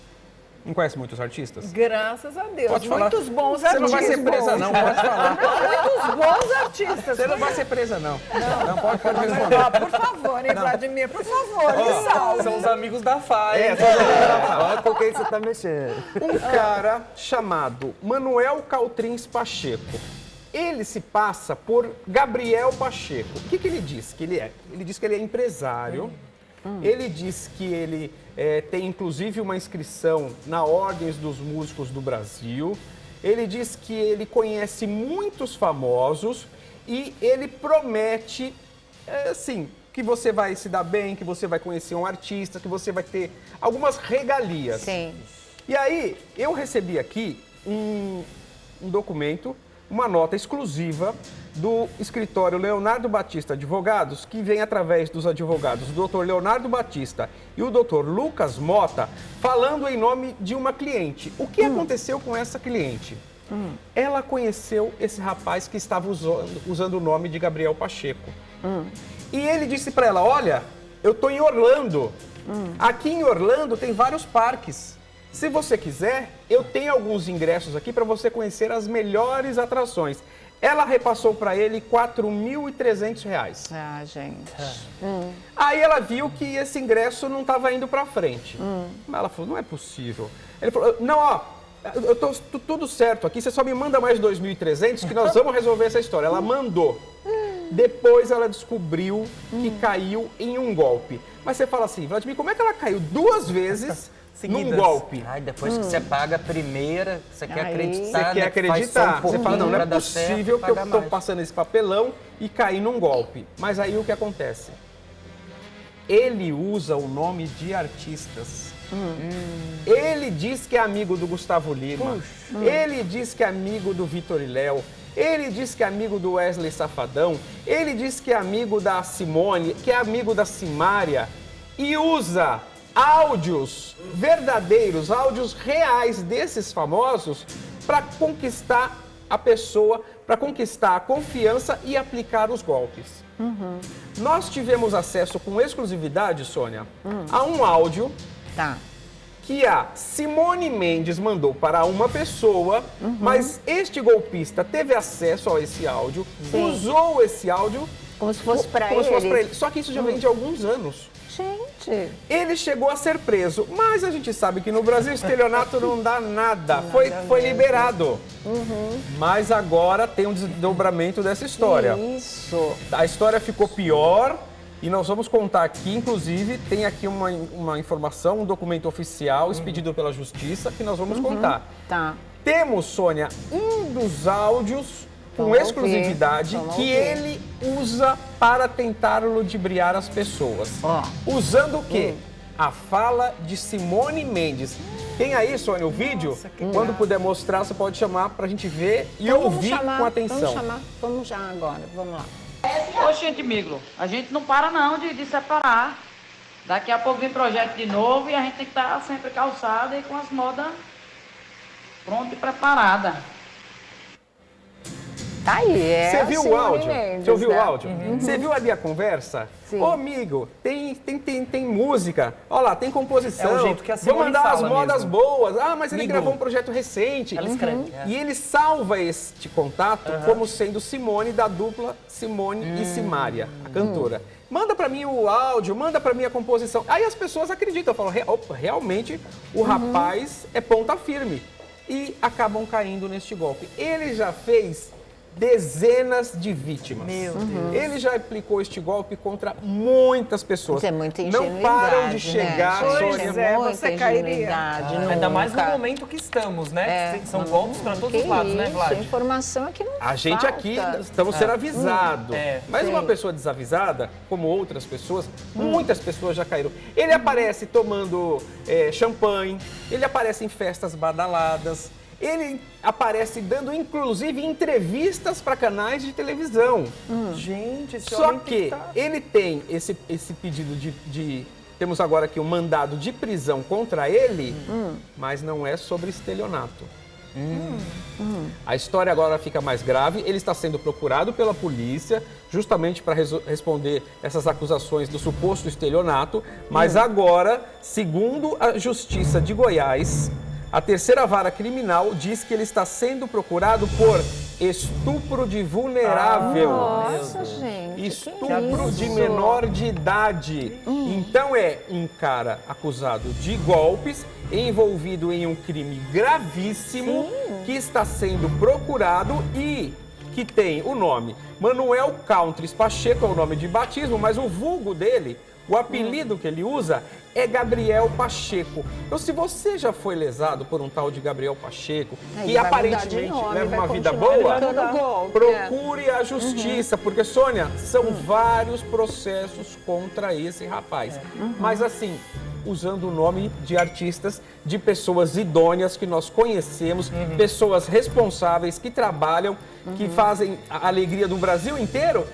[SPEAKER 3] Não conhece muitos artistas?
[SPEAKER 6] Graças a Deus.
[SPEAKER 3] Pode falar.
[SPEAKER 6] Muitos bons
[SPEAKER 3] Você
[SPEAKER 6] artistas.
[SPEAKER 3] não vai ser presa, não, pode falar.
[SPEAKER 6] Muitos bons artistas.
[SPEAKER 3] Você não vai ser presa, não. Não, pode responder.
[SPEAKER 6] Ah, por favor, hein, Vladimir, por favor, me salve.
[SPEAKER 5] São os amigos da FAI.
[SPEAKER 4] Olha com quem você tá mexendo.
[SPEAKER 3] Um cara chamado Manuel Caltrins Pacheco. Ele se passa por Gabriel Pacheco. O que ele diz que ele é? Ele diz que ele é empresário. Ele diz que ele tem inclusive uma inscrição na Ordens dos Músicos do Brasil. Ele diz que ele conhece muitos famosos e ele promete, assim, que você vai se dar bem, que você vai conhecer um artista, que você vai ter algumas regalias.
[SPEAKER 2] Sim.
[SPEAKER 3] E aí, eu recebi aqui um documento, uma nota exclusiva do escritório Leonardo Batista Advogados, que vem através dos advogados o Dr. Leonardo Batista e o Dr. Lucas Mota, falando em nome de uma cliente. O que aconteceu com essa cliente? Ela conheceu esse rapaz que estava usando o nome de Gabriel Pacheco. E ele disse para ela, olha, eu estou em Orlando. Aqui em Orlando tem vários parques. Se você quiser, eu tenho alguns ingressos aqui para você conhecer as melhores atrações. Ela repassou para ele R$ 4.300.
[SPEAKER 2] Ah, gente.
[SPEAKER 3] Aí ela viu que esse ingresso não estava indo para frente. Mas ela falou, não é possível. Ele falou, não, ó, eu tô tudo certo aqui, você só me manda mais 2.300 que nós vamos resolver essa história. Ela mandou. Depois ela descobriu que caiu em um golpe. Mas você fala assim, Vladimir, como é que ela caiu 2 vezes num
[SPEAKER 5] Seguidas.
[SPEAKER 3] golpe?
[SPEAKER 4] Ai, depois que você paga a primeira, você quer
[SPEAKER 2] Aí.
[SPEAKER 4] acreditar,
[SPEAKER 3] Você quer
[SPEAKER 4] né, que faz só
[SPEAKER 3] acreditar. Você fala, não, não é
[SPEAKER 4] pra dar certo,
[SPEAKER 3] possível que eu
[SPEAKER 4] paga
[SPEAKER 3] estou
[SPEAKER 4] mais.
[SPEAKER 3] passando esse papelão e caí num golpe. Mas aí o que acontece? Ele usa o nome de artistas. Ele diz que é amigo do Gustavo Lima. Ele diz que é amigo do Vitor e Léo. Ele diz que é amigo do Wesley Safadão. Ele diz que é amigo da Simone, que é amigo da Simária. E usa áudios verdadeiros, áudios reais desses famosos para conquistar a pessoa, para conquistar a confiança e aplicar os golpes. Nós tivemos acesso com exclusividade, Sônia, a um áudio
[SPEAKER 2] Tá.
[SPEAKER 3] que a Simone Mendes mandou para uma pessoa, mas este golpista teve acesso a esse áudio, usou esse áudio
[SPEAKER 2] Como se fosse para
[SPEAKER 3] como se fosse pra
[SPEAKER 2] ele.
[SPEAKER 3] ele. Só que isso já vem de alguns anos.
[SPEAKER 2] Gente.
[SPEAKER 3] Ele chegou a ser preso, mas a gente sabe que no Brasil estelionato não dá nada. Foi liberado. Mas agora tem um desdobramento dessa história.
[SPEAKER 2] Isso.
[SPEAKER 3] A história ficou pior e nós vamos contar aqui, inclusive, tem aqui uma informação, um documento oficial expedido pela Justiça que nós vamos contar.
[SPEAKER 2] Tá.
[SPEAKER 3] Temos, Sônia, um dos áudios com
[SPEAKER 2] Vamos
[SPEAKER 3] exclusividade
[SPEAKER 2] ouvir, vamos
[SPEAKER 3] que
[SPEAKER 2] ouvir.
[SPEAKER 3] ele usa para tentar ludibriar as pessoas.
[SPEAKER 2] Ó.
[SPEAKER 3] Usando o quê? A Fala de Simone Mendes. Tem aí, Sônia, o vídeo? Quando puder mostrar, você pode chamar pra gente ver e
[SPEAKER 2] Então,
[SPEAKER 3] ouvir com atenção.
[SPEAKER 2] Vamos já agora, vamos lá.
[SPEAKER 7] Ô, gente, Miglo, a gente não para não de separar. Daqui a pouco vem projeto de novo e a gente tem que estar sempre calçada e com as modas prontas e preparadas.
[SPEAKER 2] Tá aí,
[SPEAKER 3] Você viu o
[SPEAKER 2] Simone
[SPEAKER 3] áudio?
[SPEAKER 2] Mendes,
[SPEAKER 3] Você ouviu
[SPEAKER 2] né?
[SPEAKER 3] o áudio? Você viu ali a conversa?
[SPEAKER 2] Sim.
[SPEAKER 3] Ô, amigo, tem música. Olha lá, tem composição.
[SPEAKER 5] É o jeito que a
[SPEAKER 3] Vou
[SPEAKER 5] Simone
[SPEAKER 3] mandar as
[SPEAKER 5] fala
[SPEAKER 3] modas
[SPEAKER 5] mesmo.
[SPEAKER 3] boas. Ah, mas ele
[SPEAKER 5] Amigo.
[SPEAKER 3] gravou um projeto recente.
[SPEAKER 5] Ela escreve.
[SPEAKER 3] E ele salva este contato como sendo Simone da dupla Simone e Simária, a cantora. Manda pra mim o áudio, manda pra mim a composição. Aí as pessoas acreditam, falam, opa, realmente o rapaz é ponta firme. E acabam caindo neste golpe. Ele já fez dezenas de vítimas.
[SPEAKER 5] Meu Deus.
[SPEAKER 3] Ele já aplicou este golpe contra muitas pessoas.
[SPEAKER 2] Isso é muita
[SPEAKER 3] Não
[SPEAKER 2] ingenuidade,
[SPEAKER 3] param de chegar,
[SPEAKER 2] né?
[SPEAKER 6] Pois
[SPEAKER 3] Sônia.
[SPEAKER 6] é,
[SPEAKER 2] Muita
[SPEAKER 6] você cairia.
[SPEAKER 2] ingenuidade,
[SPEAKER 5] Ainda mais no
[SPEAKER 2] nunca.
[SPEAKER 5] momento que estamos, né?
[SPEAKER 2] É,
[SPEAKER 5] São golpes para todos
[SPEAKER 2] Que
[SPEAKER 5] os lados, né,
[SPEAKER 2] isso,
[SPEAKER 5] Vlad?
[SPEAKER 2] informação aqui não
[SPEAKER 3] A gente
[SPEAKER 2] falta.
[SPEAKER 3] aqui estamos sendo avisados. Mas
[SPEAKER 2] sim.
[SPEAKER 3] uma pessoa desavisada, como outras pessoas, muitas pessoas já caíram. Ele aparece tomando champanhe, ele aparece em festas badaladas, ele aparece dando, inclusive, entrevistas para canais de televisão.
[SPEAKER 5] Gente, esse
[SPEAKER 3] Só
[SPEAKER 5] homem tem
[SPEAKER 3] que
[SPEAKER 5] que tá-
[SPEAKER 3] ele tem esse pedido de... Temos agora aqui um mandado de prisão contra ele, mas não é sobre estelionato. A história agora fica mais grave. Ele está sendo procurado pela polícia justamente para responder essas acusações do suposto estelionato. Mas agora, segundo a Justiça de Goiás, a terceira vara criminal diz que ele está sendo procurado por estupro de vulnerável.
[SPEAKER 2] Nossa, gente. que
[SPEAKER 3] Estupro
[SPEAKER 2] isso?
[SPEAKER 3] de menor de idade. Então é um cara acusado de golpes, envolvido em um crime gravíssimo, que está sendo procurado e que tem o nome Manuel Countries Pacheco, é o nome de batismo, mas o vulgo dele, o apelido que ele usa é Gabriel Pacheco. Então, se você já foi lesado por um tal de Gabriel Pacheco
[SPEAKER 2] Aí
[SPEAKER 3] e
[SPEAKER 2] vai mudar de
[SPEAKER 3] aparentemente
[SPEAKER 2] nome,
[SPEAKER 3] leva
[SPEAKER 2] vai
[SPEAKER 3] uma vida
[SPEAKER 2] continuar
[SPEAKER 3] boa,
[SPEAKER 2] levando golpe,
[SPEAKER 3] procure a justiça, porque, Sônia, são vários processos contra esse rapaz. Mas, assim, usando o nome de artistas, de pessoas idôneas que nós conhecemos, pessoas responsáveis que trabalham, que fazem a alegria do Brasil inteiro,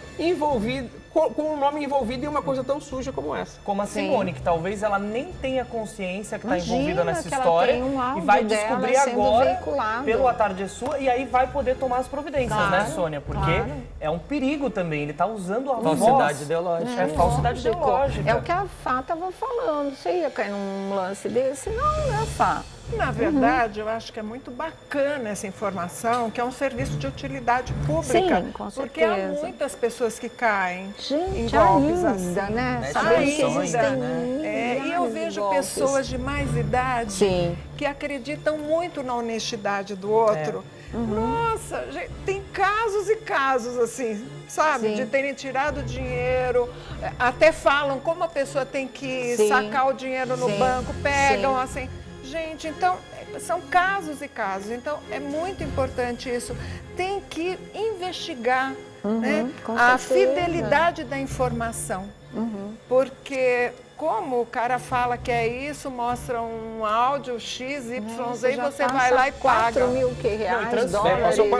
[SPEAKER 3] com o nome envolvido em uma coisa tão suja como essa.
[SPEAKER 5] Como a Simone, que talvez ela nem tenha consciência que está
[SPEAKER 2] Imagina
[SPEAKER 5] envolvida nessa
[SPEAKER 2] que ela
[SPEAKER 5] história
[SPEAKER 2] tem um
[SPEAKER 5] e
[SPEAKER 2] áudio
[SPEAKER 5] vai
[SPEAKER 2] dela
[SPEAKER 5] descobrir
[SPEAKER 2] sendo
[SPEAKER 5] agora
[SPEAKER 2] veiculado.
[SPEAKER 5] pelo A Tarde é Sua e aí vai poder tomar as providências,
[SPEAKER 2] Claro,
[SPEAKER 5] né, Sônia? Porque
[SPEAKER 2] claro.
[SPEAKER 5] é um perigo também, ele está usando a
[SPEAKER 4] Falsidade
[SPEAKER 5] voz.
[SPEAKER 4] ideológica.
[SPEAKER 5] É falsidade
[SPEAKER 2] Lógico.
[SPEAKER 5] ideológica.
[SPEAKER 2] É o que a Fá estava falando. Você ia cair num lance desse? Não, né, Fá?
[SPEAKER 6] Na verdade, eu acho que é muito bacana essa informação, que é um serviço de utilidade pública.
[SPEAKER 2] Sim, com
[SPEAKER 6] porque há
[SPEAKER 2] certeza.
[SPEAKER 6] muitas pessoas que caem em
[SPEAKER 2] Gente,
[SPEAKER 6] golpes
[SPEAKER 2] ainda,
[SPEAKER 6] assim.
[SPEAKER 2] né?
[SPEAKER 4] Mexe
[SPEAKER 2] Sabendo que
[SPEAKER 6] com
[SPEAKER 2] existem
[SPEAKER 6] sonhos,
[SPEAKER 4] né?
[SPEAKER 6] E eu
[SPEAKER 2] milhares de
[SPEAKER 6] vejo
[SPEAKER 2] golpes.
[SPEAKER 6] pessoas de mais idade
[SPEAKER 2] Sim.
[SPEAKER 6] que acreditam muito na honestidade do outro. Nossa, gente, tem casos e casos assim, sabe?
[SPEAKER 2] Sim.
[SPEAKER 6] De terem tirado dinheiro, até falam como a pessoa tem que
[SPEAKER 2] Sim.
[SPEAKER 6] sacar o dinheiro no
[SPEAKER 2] Sim.
[SPEAKER 6] banco, pegam
[SPEAKER 2] Sim.
[SPEAKER 6] assim. Gente, então, são casos e casos. Então, é muito importante isso. Tem que investigar né,
[SPEAKER 2] com
[SPEAKER 6] a
[SPEAKER 2] certeza.
[SPEAKER 6] fidelidade da informação. Porque como o cara fala que é isso, mostra um áudio X, Y, Z, e você vai lá e paga.
[SPEAKER 2] 4 mil reais,
[SPEAKER 5] transfere.
[SPEAKER 2] dólares.
[SPEAKER 3] Passou R$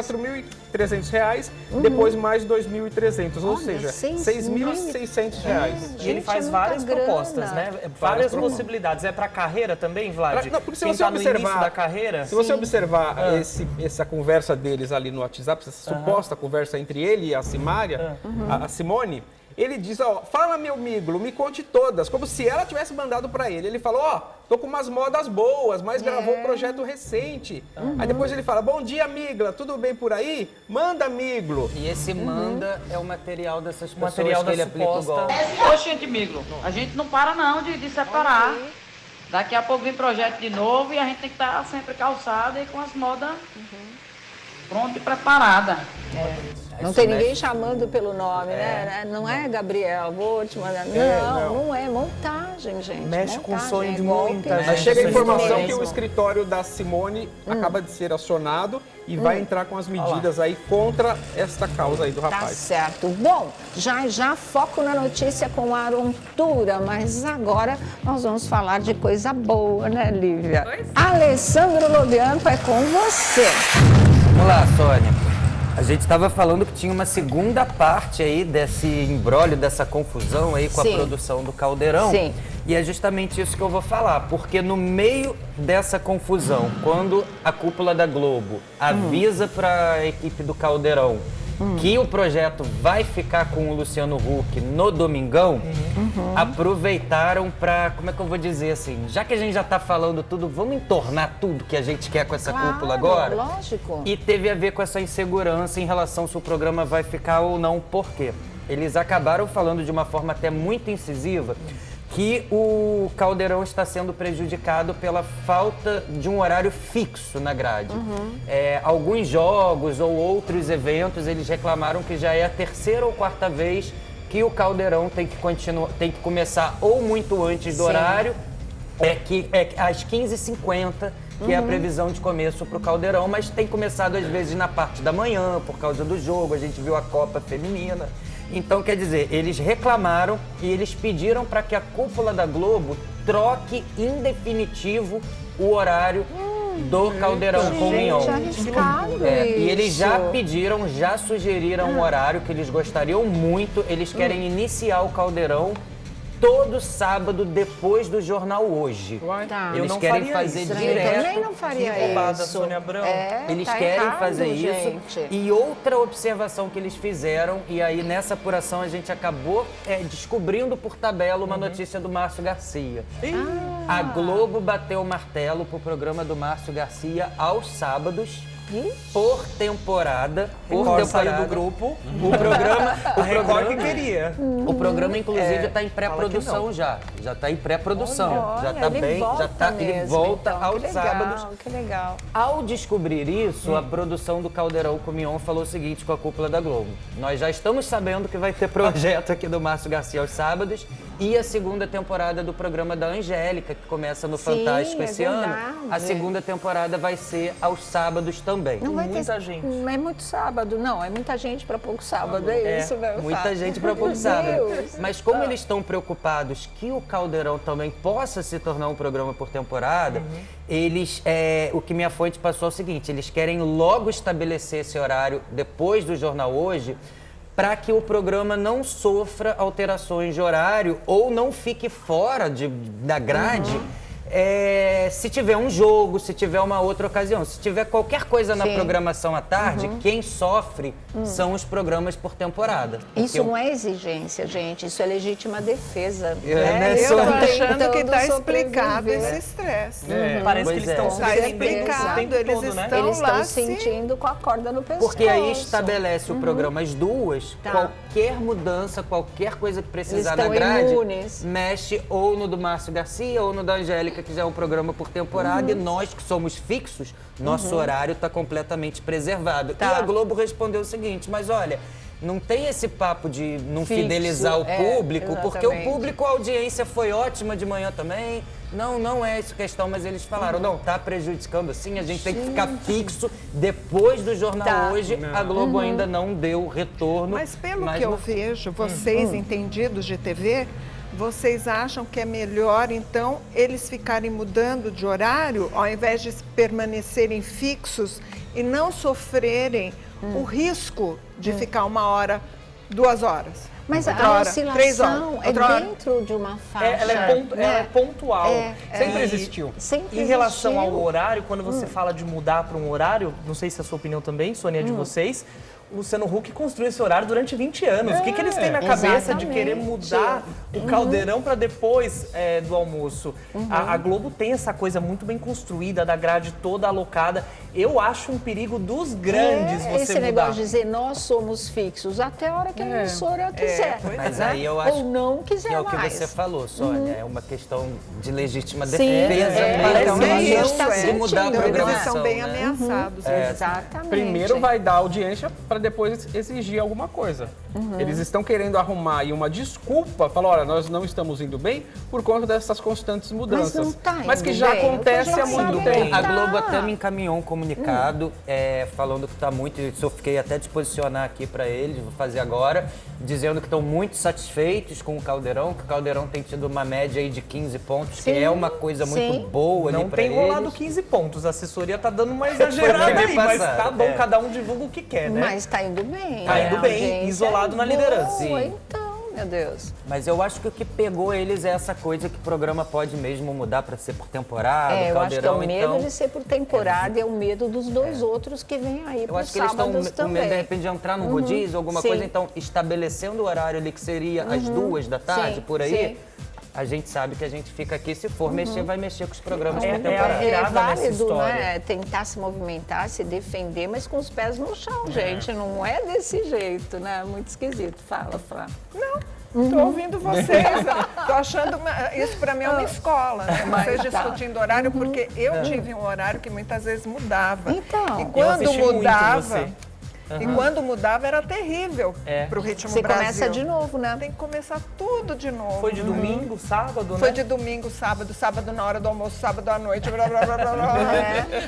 [SPEAKER 3] 4.300, depois mais 2.300, ou
[SPEAKER 2] Olha,
[SPEAKER 3] seja,
[SPEAKER 2] 6.000.
[SPEAKER 3] R$ 6.600.
[SPEAKER 5] E ele
[SPEAKER 2] Gente,
[SPEAKER 5] faz
[SPEAKER 2] é muita
[SPEAKER 5] várias
[SPEAKER 2] grana.
[SPEAKER 5] propostas, né? Várias
[SPEAKER 3] propostas.
[SPEAKER 5] possibilidades. É para carreira também, Vlad?
[SPEAKER 3] Não, porque se
[SPEAKER 5] Quem
[SPEAKER 3] você
[SPEAKER 5] tá no início
[SPEAKER 3] observar-
[SPEAKER 5] da carreira?
[SPEAKER 3] Se você observar essa conversa deles ali no WhatsApp, essa suposta conversa entre ele e a Simária, a Simone, ele diz, ó, fala meu Miglo, me conte todas, como se ela tivesse mandado pra ele. Ele falou, ó, tô com umas modas boas, mas gravou um projeto recente. Aí depois ele fala, bom dia, Migla, tudo bem por aí? Manda, Miglo.
[SPEAKER 4] E esse manda é o material dessas pessoas
[SPEAKER 5] material
[SPEAKER 4] que
[SPEAKER 5] da
[SPEAKER 4] ele aplica o
[SPEAKER 5] suposta-
[SPEAKER 4] golpe.
[SPEAKER 7] Ô, gente, Miglo, a gente não para não de separar. Daqui a pouco vem projeto de novo e a gente tem que estar sempre calçada e com as modas prontas e preparadas.
[SPEAKER 2] Não tem ninguém chamando pelo nome, né? Não é Gabriel, vou te mandar. Não é montagem, gente.
[SPEAKER 5] Mexe com o
[SPEAKER 2] montagem,
[SPEAKER 5] sonho de
[SPEAKER 2] golpe,
[SPEAKER 5] muita
[SPEAKER 2] né?
[SPEAKER 5] gente.
[SPEAKER 3] Mas chega a informação que
[SPEAKER 2] Mesmo.
[SPEAKER 3] o escritório da Simone acaba de ser acionado e vai entrar com as medidas aí contra esta causa aí do
[SPEAKER 2] Tá
[SPEAKER 3] rapaz.
[SPEAKER 2] certo. Bom, já foco na notícia com a Arontura, mas agora nós vamos falar de coisa boa, né, Lívia? Alessandro Lobianco, é com você.
[SPEAKER 4] Vamos lá, Sônia. A gente estava falando que tinha uma segunda parte aí desse imbróglio, dessa confusão aí com a
[SPEAKER 2] Sim.
[SPEAKER 4] produção do Caldeirão.
[SPEAKER 2] Sim.
[SPEAKER 4] E é justamente isso que eu vou falar, porque no meio dessa confusão, quando a cúpula da Globo avisa para a equipe do Caldeirão que o projeto vai ficar com o Luciano Huck no domingão, aproveitaram para, como é que eu vou dizer assim, já que a gente já está falando tudo, vamos entornar tudo que a gente quer com essa cúpula agora?
[SPEAKER 2] Lógico.
[SPEAKER 4] E teve a ver com essa insegurança em relação se o programa vai ficar ou não, por quê? Eles acabaram falando de uma forma até muito incisiva que o Caldeirão está sendo prejudicado pela falta de um horário fixo na grade. Alguns jogos ou outros eventos, eles reclamaram que já é a terceira ou quarta vez que o Caldeirão tem que começar ou muito antes do horário, que é às 15h50, que é a previsão de começo para o Caldeirão, mas tem começado às vezes na parte da manhã, por causa do jogo, a gente viu a Copa Feminina. Então, quer dizer, eles reclamaram e eles pediram para que a cúpula da Globo troque em definitivo o horário do Caldeirão com o Mignon.
[SPEAKER 2] Arriscado
[SPEAKER 4] E eles já
[SPEAKER 2] isso.
[SPEAKER 4] pediram, já sugeriram um horário que eles gostariam muito. Eles querem iniciar o Caldeirão todo sábado depois do Jornal Hoje.
[SPEAKER 2] Tá.
[SPEAKER 4] Eles
[SPEAKER 5] não
[SPEAKER 4] querem
[SPEAKER 5] faria
[SPEAKER 4] fazer
[SPEAKER 5] isso, né?
[SPEAKER 2] Eu
[SPEAKER 4] direto.
[SPEAKER 2] também não faria
[SPEAKER 5] Que roubada,
[SPEAKER 2] isso.
[SPEAKER 5] Sônia Abrão.
[SPEAKER 4] Eles
[SPEAKER 2] tá
[SPEAKER 4] querem
[SPEAKER 2] errado,
[SPEAKER 4] fazer
[SPEAKER 2] gente.
[SPEAKER 4] isso. E outra observação que eles fizeram, e aí nessa apuração a gente acabou descobrindo por tabela uma notícia do Márcio Garcia. A Globo bateu o martelo pro programa do Márcio Garcia aos sábados. Por temporada.
[SPEAKER 5] Record saiu do grupo.
[SPEAKER 4] O programa.
[SPEAKER 5] A Record que queria.
[SPEAKER 4] O programa, inclusive, está em pré-produção já. Já está em pré-produção. Já está
[SPEAKER 2] ele
[SPEAKER 4] bem.
[SPEAKER 2] volta
[SPEAKER 4] Já tá, ele
[SPEAKER 2] mesmo,
[SPEAKER 4] volta
[SPEAKER 2] então.
[SPEAKER 4] aos
[SPEAKER 2] Que legal,
[SPEAKER 4] sábados.
[SPEAKER 2] Que legal.
[SPEAKER 4] Ao descobrir isso, a produção do Caldeirão com o Mignon falou o seguinte com a cúpula da Globo. Nós já estamos sabendo que vai ter projeto aqui do Márcio Garcia aos sábados e a segunda temporada do programa da Angélica, que começa no
[SPEAKER 2] Sim,
[SPEAKER 4] Fantástico
[SPEAKER 2] é
[SPEAKER 4] esse ano.
[SPEAKER 2] verdade.
[SPEAKER 4] A segunda temporada vai ser aos sábados também.
[SPEAKER 2] Não vai
[SPEAKER 5] Muita
[SPEAKER 2] ter,
[SPEAKER 5] gente.
[SPEAKER 2] Não é muito sábado, não. É muita gente para pouco sábado, é isso, meu
[SPEAKER 4] Muita
[SPEAKER 2] fato.
[SPEAKER 4] gente para pouco
[SPEAKER 2] Meu
[SPEAKER 4] sábado.
[SPEAKER 2] Deus.
[SPEAKER 4] Mas como eles estão preocupados que o Caldeirão também possa se tornar um programa por temporada, eles, o que minha fonte passou é o seguinte, eles querem logo estabelecer esse horário depois do Jornal Hoje, para que o programa não sofra alterações de horário ou não fique fora da grade. Se tiver um jogo, se tiver uma outra ocasião, se tiver qualquer coisa na
[SPEAKER 2] Sim.
[SPEAKER 4] programação à tarde, quem sofre são os programas por temporada.
[SPEAKER 2] Isso não é exigência, gente. Isso é legítima defesa.
[SPEAKER 4] né,
[SPEAKER 6] Eu tô
[SPEAKER 4] Sônia?
[SPEAKER 6] achando que está
[SPEAKER 2] Tentando
[SPEAKER 6] explicado
[SPEAKER 2] sobreviver.
[SPEAKER 6] esse estresse.
[SPEAKER 5] Parece
[SPEAKER 4] Pois
[SPEAKER 5] que eles
[SPEAKER 4] é.
[SPEAKER 5] estão
[SPEAKER 6] Tá
[SPEAKER 5] sentindo
[SPEAKER 6] explicado,
[SPEAKER 5] o tempo
[SPEAKER 6] eles
[SPEAKER 5] todo, né?
[SPEAKER 6] estão-
[SPEAKER 2] Eles
[SPEAKER 6] lá
[SPEAKER 2] estão
[SPEAKER 6] se-
[SPEAKER 2] sentindo com a corda no pescoço.
[SPEAKER 4] Porque aí estabelece o programa às duas,
[SPEAKER 2] Tá.
[SPEAKER 4] qualquer mudança, qualquer coisa que precisar
[SPEAKER 2] Eles
[SPEAKER 4] na
[SPEAKER 2] estão
[SPEAKER 4] grade,
[SPEAKER 2] imunes.
[SPEAKER 4] mexe ou no do Márcio Garcia ou no da Angélica, que já é um programa por temporada, e nós que somos fixos, nosso horário está completamente preservado.
[SPEAKER 2] Tá.
[SPEAKER 4] E a Globo respondeu o seguinte, mas olha, não tem esse papo de não
[SPEAKER 2] Fixo,
[SPEAKER 4] fidelizar o público, porque o
[SPEAKER 2] exatamente.
[SPEAKER 4] público, a audiência foi ótima de manhã também. Não é essa questão, mas eles falaram, não, tá prejudicando sim, a gente tem que ficar fixo depois do Jornal
[SPEAKER 2] Tá.
[SPEAKER 4] Hoje. A Globo ainda não deu retorno.
[SPEAKER 6] Mas pelo que eu
[SPEAKER 4] não-
[SPEAKER 6] vejo, vocês entendidos de TV, vocês acham que é melhor, então, eles ficarem mudando de horário, ao invés de permanecerem fixos e não sofrerem o risco de ficar 1 hora, 2 horas?
[SPEAKER 2] Mas
[SPEAKER 6] outra
[SPEAKER 2] a
[SPEAKER 6] hora, 3 horas,
[SPEAKER 2] oscilação é
[SPEAKER 6] outra hora.
[SPEAKER 2] dentro de uma faixa.
[SPEAKER 5] Ela é pontual.
[SPEAKER 2] É,
[SPEAKER 5] Sempre
[SPEAKER 2] é.
[SPEAKER 5] existiu.
[SPEAKER 2] Sempre
[SPEAKER 5] Em relação ao
[SPEAKER 2] existiu.
[SPEAKER 5] horário, quando você fala de mudar para um horário, não sei se é a sua opinião também, Sônia, de vocês, o Luciano Huck construiu esse horário durante 20 anos. O que eles têm na cabeça de querer mudar o Caldeirão para depois do almoço? A Globo tem essa coisa muito bem construída, da grade toda alocada. Eu acho um perigo dos grandes você
[SPEAKER 2] esse
[SPEAKER 5] mudar.
[SPEAKER 2] negócio de dizer nós somos fixos até a hora que a emissora quiser.
[SPEAKER 4] Mas
[SPEAKER 2] né?
[SPEAKER 4] aí eu acho
[SPEAKER 2] Ou não quiser
[SPEAKER 4] que é o que
[SPEAKER 2] mais.
[SPEAKER 4] você falou, Sônia. É uma questão de legítima
[SPEAKER 2] Sim,
[SPEAKER 4] defesa
[SPEAKER 5] parece
[SPEAKER 4] mesmo
[SPEAKER 5] que
[SPEAKER 6] isso,
[SPEAKER 2] tá
[SPEAKER 4] de mudar a
[SPEAKER 2] sentindo,
[SPEAKER 6] Eles
[SPEAKER 4] programação.
[SPEAKER 6] são bem
[SPEAKER 4] né?
[SPEAKER 6] ameaçados.
[SPEAKER 2] Exatamente.
[SPEAKER 3] Primeiro vai dar audiência para depois exigir alguma coisa. Eles estão querendo arrumar aí uma desculpa, falar, olha, nós não estamos indo bem por conta dessas constantes mudanças.
[SPEAKER 2] Mas não tá
[SPEAKER 3] Mas que
[SPEAKER 2] indo
[SPEAKER 3] já
[SPEAKER 2] bem,
[SPEAKER 3] acontece
[SPEAKER 2] eu tô
[SPEAKER 3] há muito
[SPEAKER 2] já
[SPEAKER 3] tempo.
[SPEAKER 4] A
[SPEAKER 2] Tá.
[SPEAKER 4] Globo até me encaminhou um comunicado falando que está muito, eu fiquei até de posicionar aqui para eles, vou fazer agora, dizendo que estão muito satisfeitos com o Caldeirão, que o Caldeirão tem tido uma média aí de 15 pontos,
[SPEAKER 2] Sim,
[SPEAKER 4] que é uma coisa muito
[SPEAKER 2] sim.
[SPEAKER 4] boa ali
[SPEAKER 5] Não
[SPEAKER 4] para
[SPEAKER 5] tem
[SPEAKER 4] eles.
[SPEAKER 5] rolado 15 pontos, a assessoria tá dando uma exagerada
[SPEAKER 4] Foi
[SPEAKER 5] aí, mas
[SPEAKER 4] passado,
[SPEAKER 5] tá bom,
[SPEAKER 4] é.
[SPEAKER 5] cada um divulga o que quer, né?
[SPEAKER 2] Mas tá indo bem.
[SPEAKER 5] Tá indo
[SPEAKER 2] A
[SPEAKER 5] bem,
[SPEAKER 2] audiência
[SPEAKER 5] isolado na
[SPEAKER 2] boa,
[SPEAKER 5] liderança.
[SPEAKER 4] Sim.
[SPEAKER 2] Então, meu Deus.
[SPEAKER 4] Mas eu acho que o que pegou eles é essa coisa que o programa pode mesmo mudar para ser por temporada,
[SPEAKER 2] eu acho que é o
[SPEAKER 4] Caldeirão,
[SPEAKER 2] medo
[SPEAKER 4] então...
[SPEAKER 2] de ser por temporada e é o medo dos dois outros que vêm aí
[SPEAKER 4] Eu
[SPEAKER 2] para os
[SPEAKER 4] acho que eles estão
[SPEAKER 2] sábados
[SPEAKER 4] com
[SPEAKER 2] também.
[SPEAKER 4] medo, de repente, de entrar num rodízio, alguma
[SPEAKER 2] sim.
[SPEAKER 4] coisa. Então, estabelecendo o horário ali que seria às 2 da tarde,
[SPEAKER 2] Sim,
[SPEAKER 4] por aí,
[SPEAKER 2] sim.
[SPEAKER 4] a gente sabe que a gente fica aqui. Se for mexer, vai mexer com os programas
[SPEAKER 5] É-
[SPEAKER 4] por
[SPEAKER 5] é a
[SPEAKER 4] temporada.
[SPEAKER 5] virada
[SPEAKER 2] É
[SPEAKER 5] nessa
[SPEAKER 2] válido,
[SPEAKER 5] história.
[SPEAKER 2] né? Tentar se movimentar, se defender, mas com os pés no chão, gente. Não é desse jeito, né? Muito esquisito. Fala, Flá.
[SPEAKER 6] Estou ouvindo vocês, estou achando isso para mim é uma escola, né? Vocês
[SPEAKER 2] Mas tá.
[SPEAKER 6] discutindo horário, porque eu tive um horário que muitas vezes mudava.
[SPEAKER 2] Então.
[SPEAKER 6] E
[SPEAKER 2] Eu
[SPEAKER 6] quando
[SPEAKER 5] assisti muito
[SPEAKER 6] mudava,
[SPEAKER 5] você.
[SPEAKER 6] e quando mudava era terrível
[SPEAKER 5] É.
[SPEAKER 6] para o ritmo
[SPEAKER 2] Você
[SPEAKER 6] Brasil.
[SPEAKER 2] começa de novo, né?
[SPEAKER 6] Tem que começar tudo de novo.
[SPEAKER 5] Foi de domingo, sábado,
[SPEAKER 6] Foi
[SPEAKER 5] né?
[SPEAKER 6] de domingo, sábado na hora do almoço, sábado à noite, blá, blá, blá, blá, blá.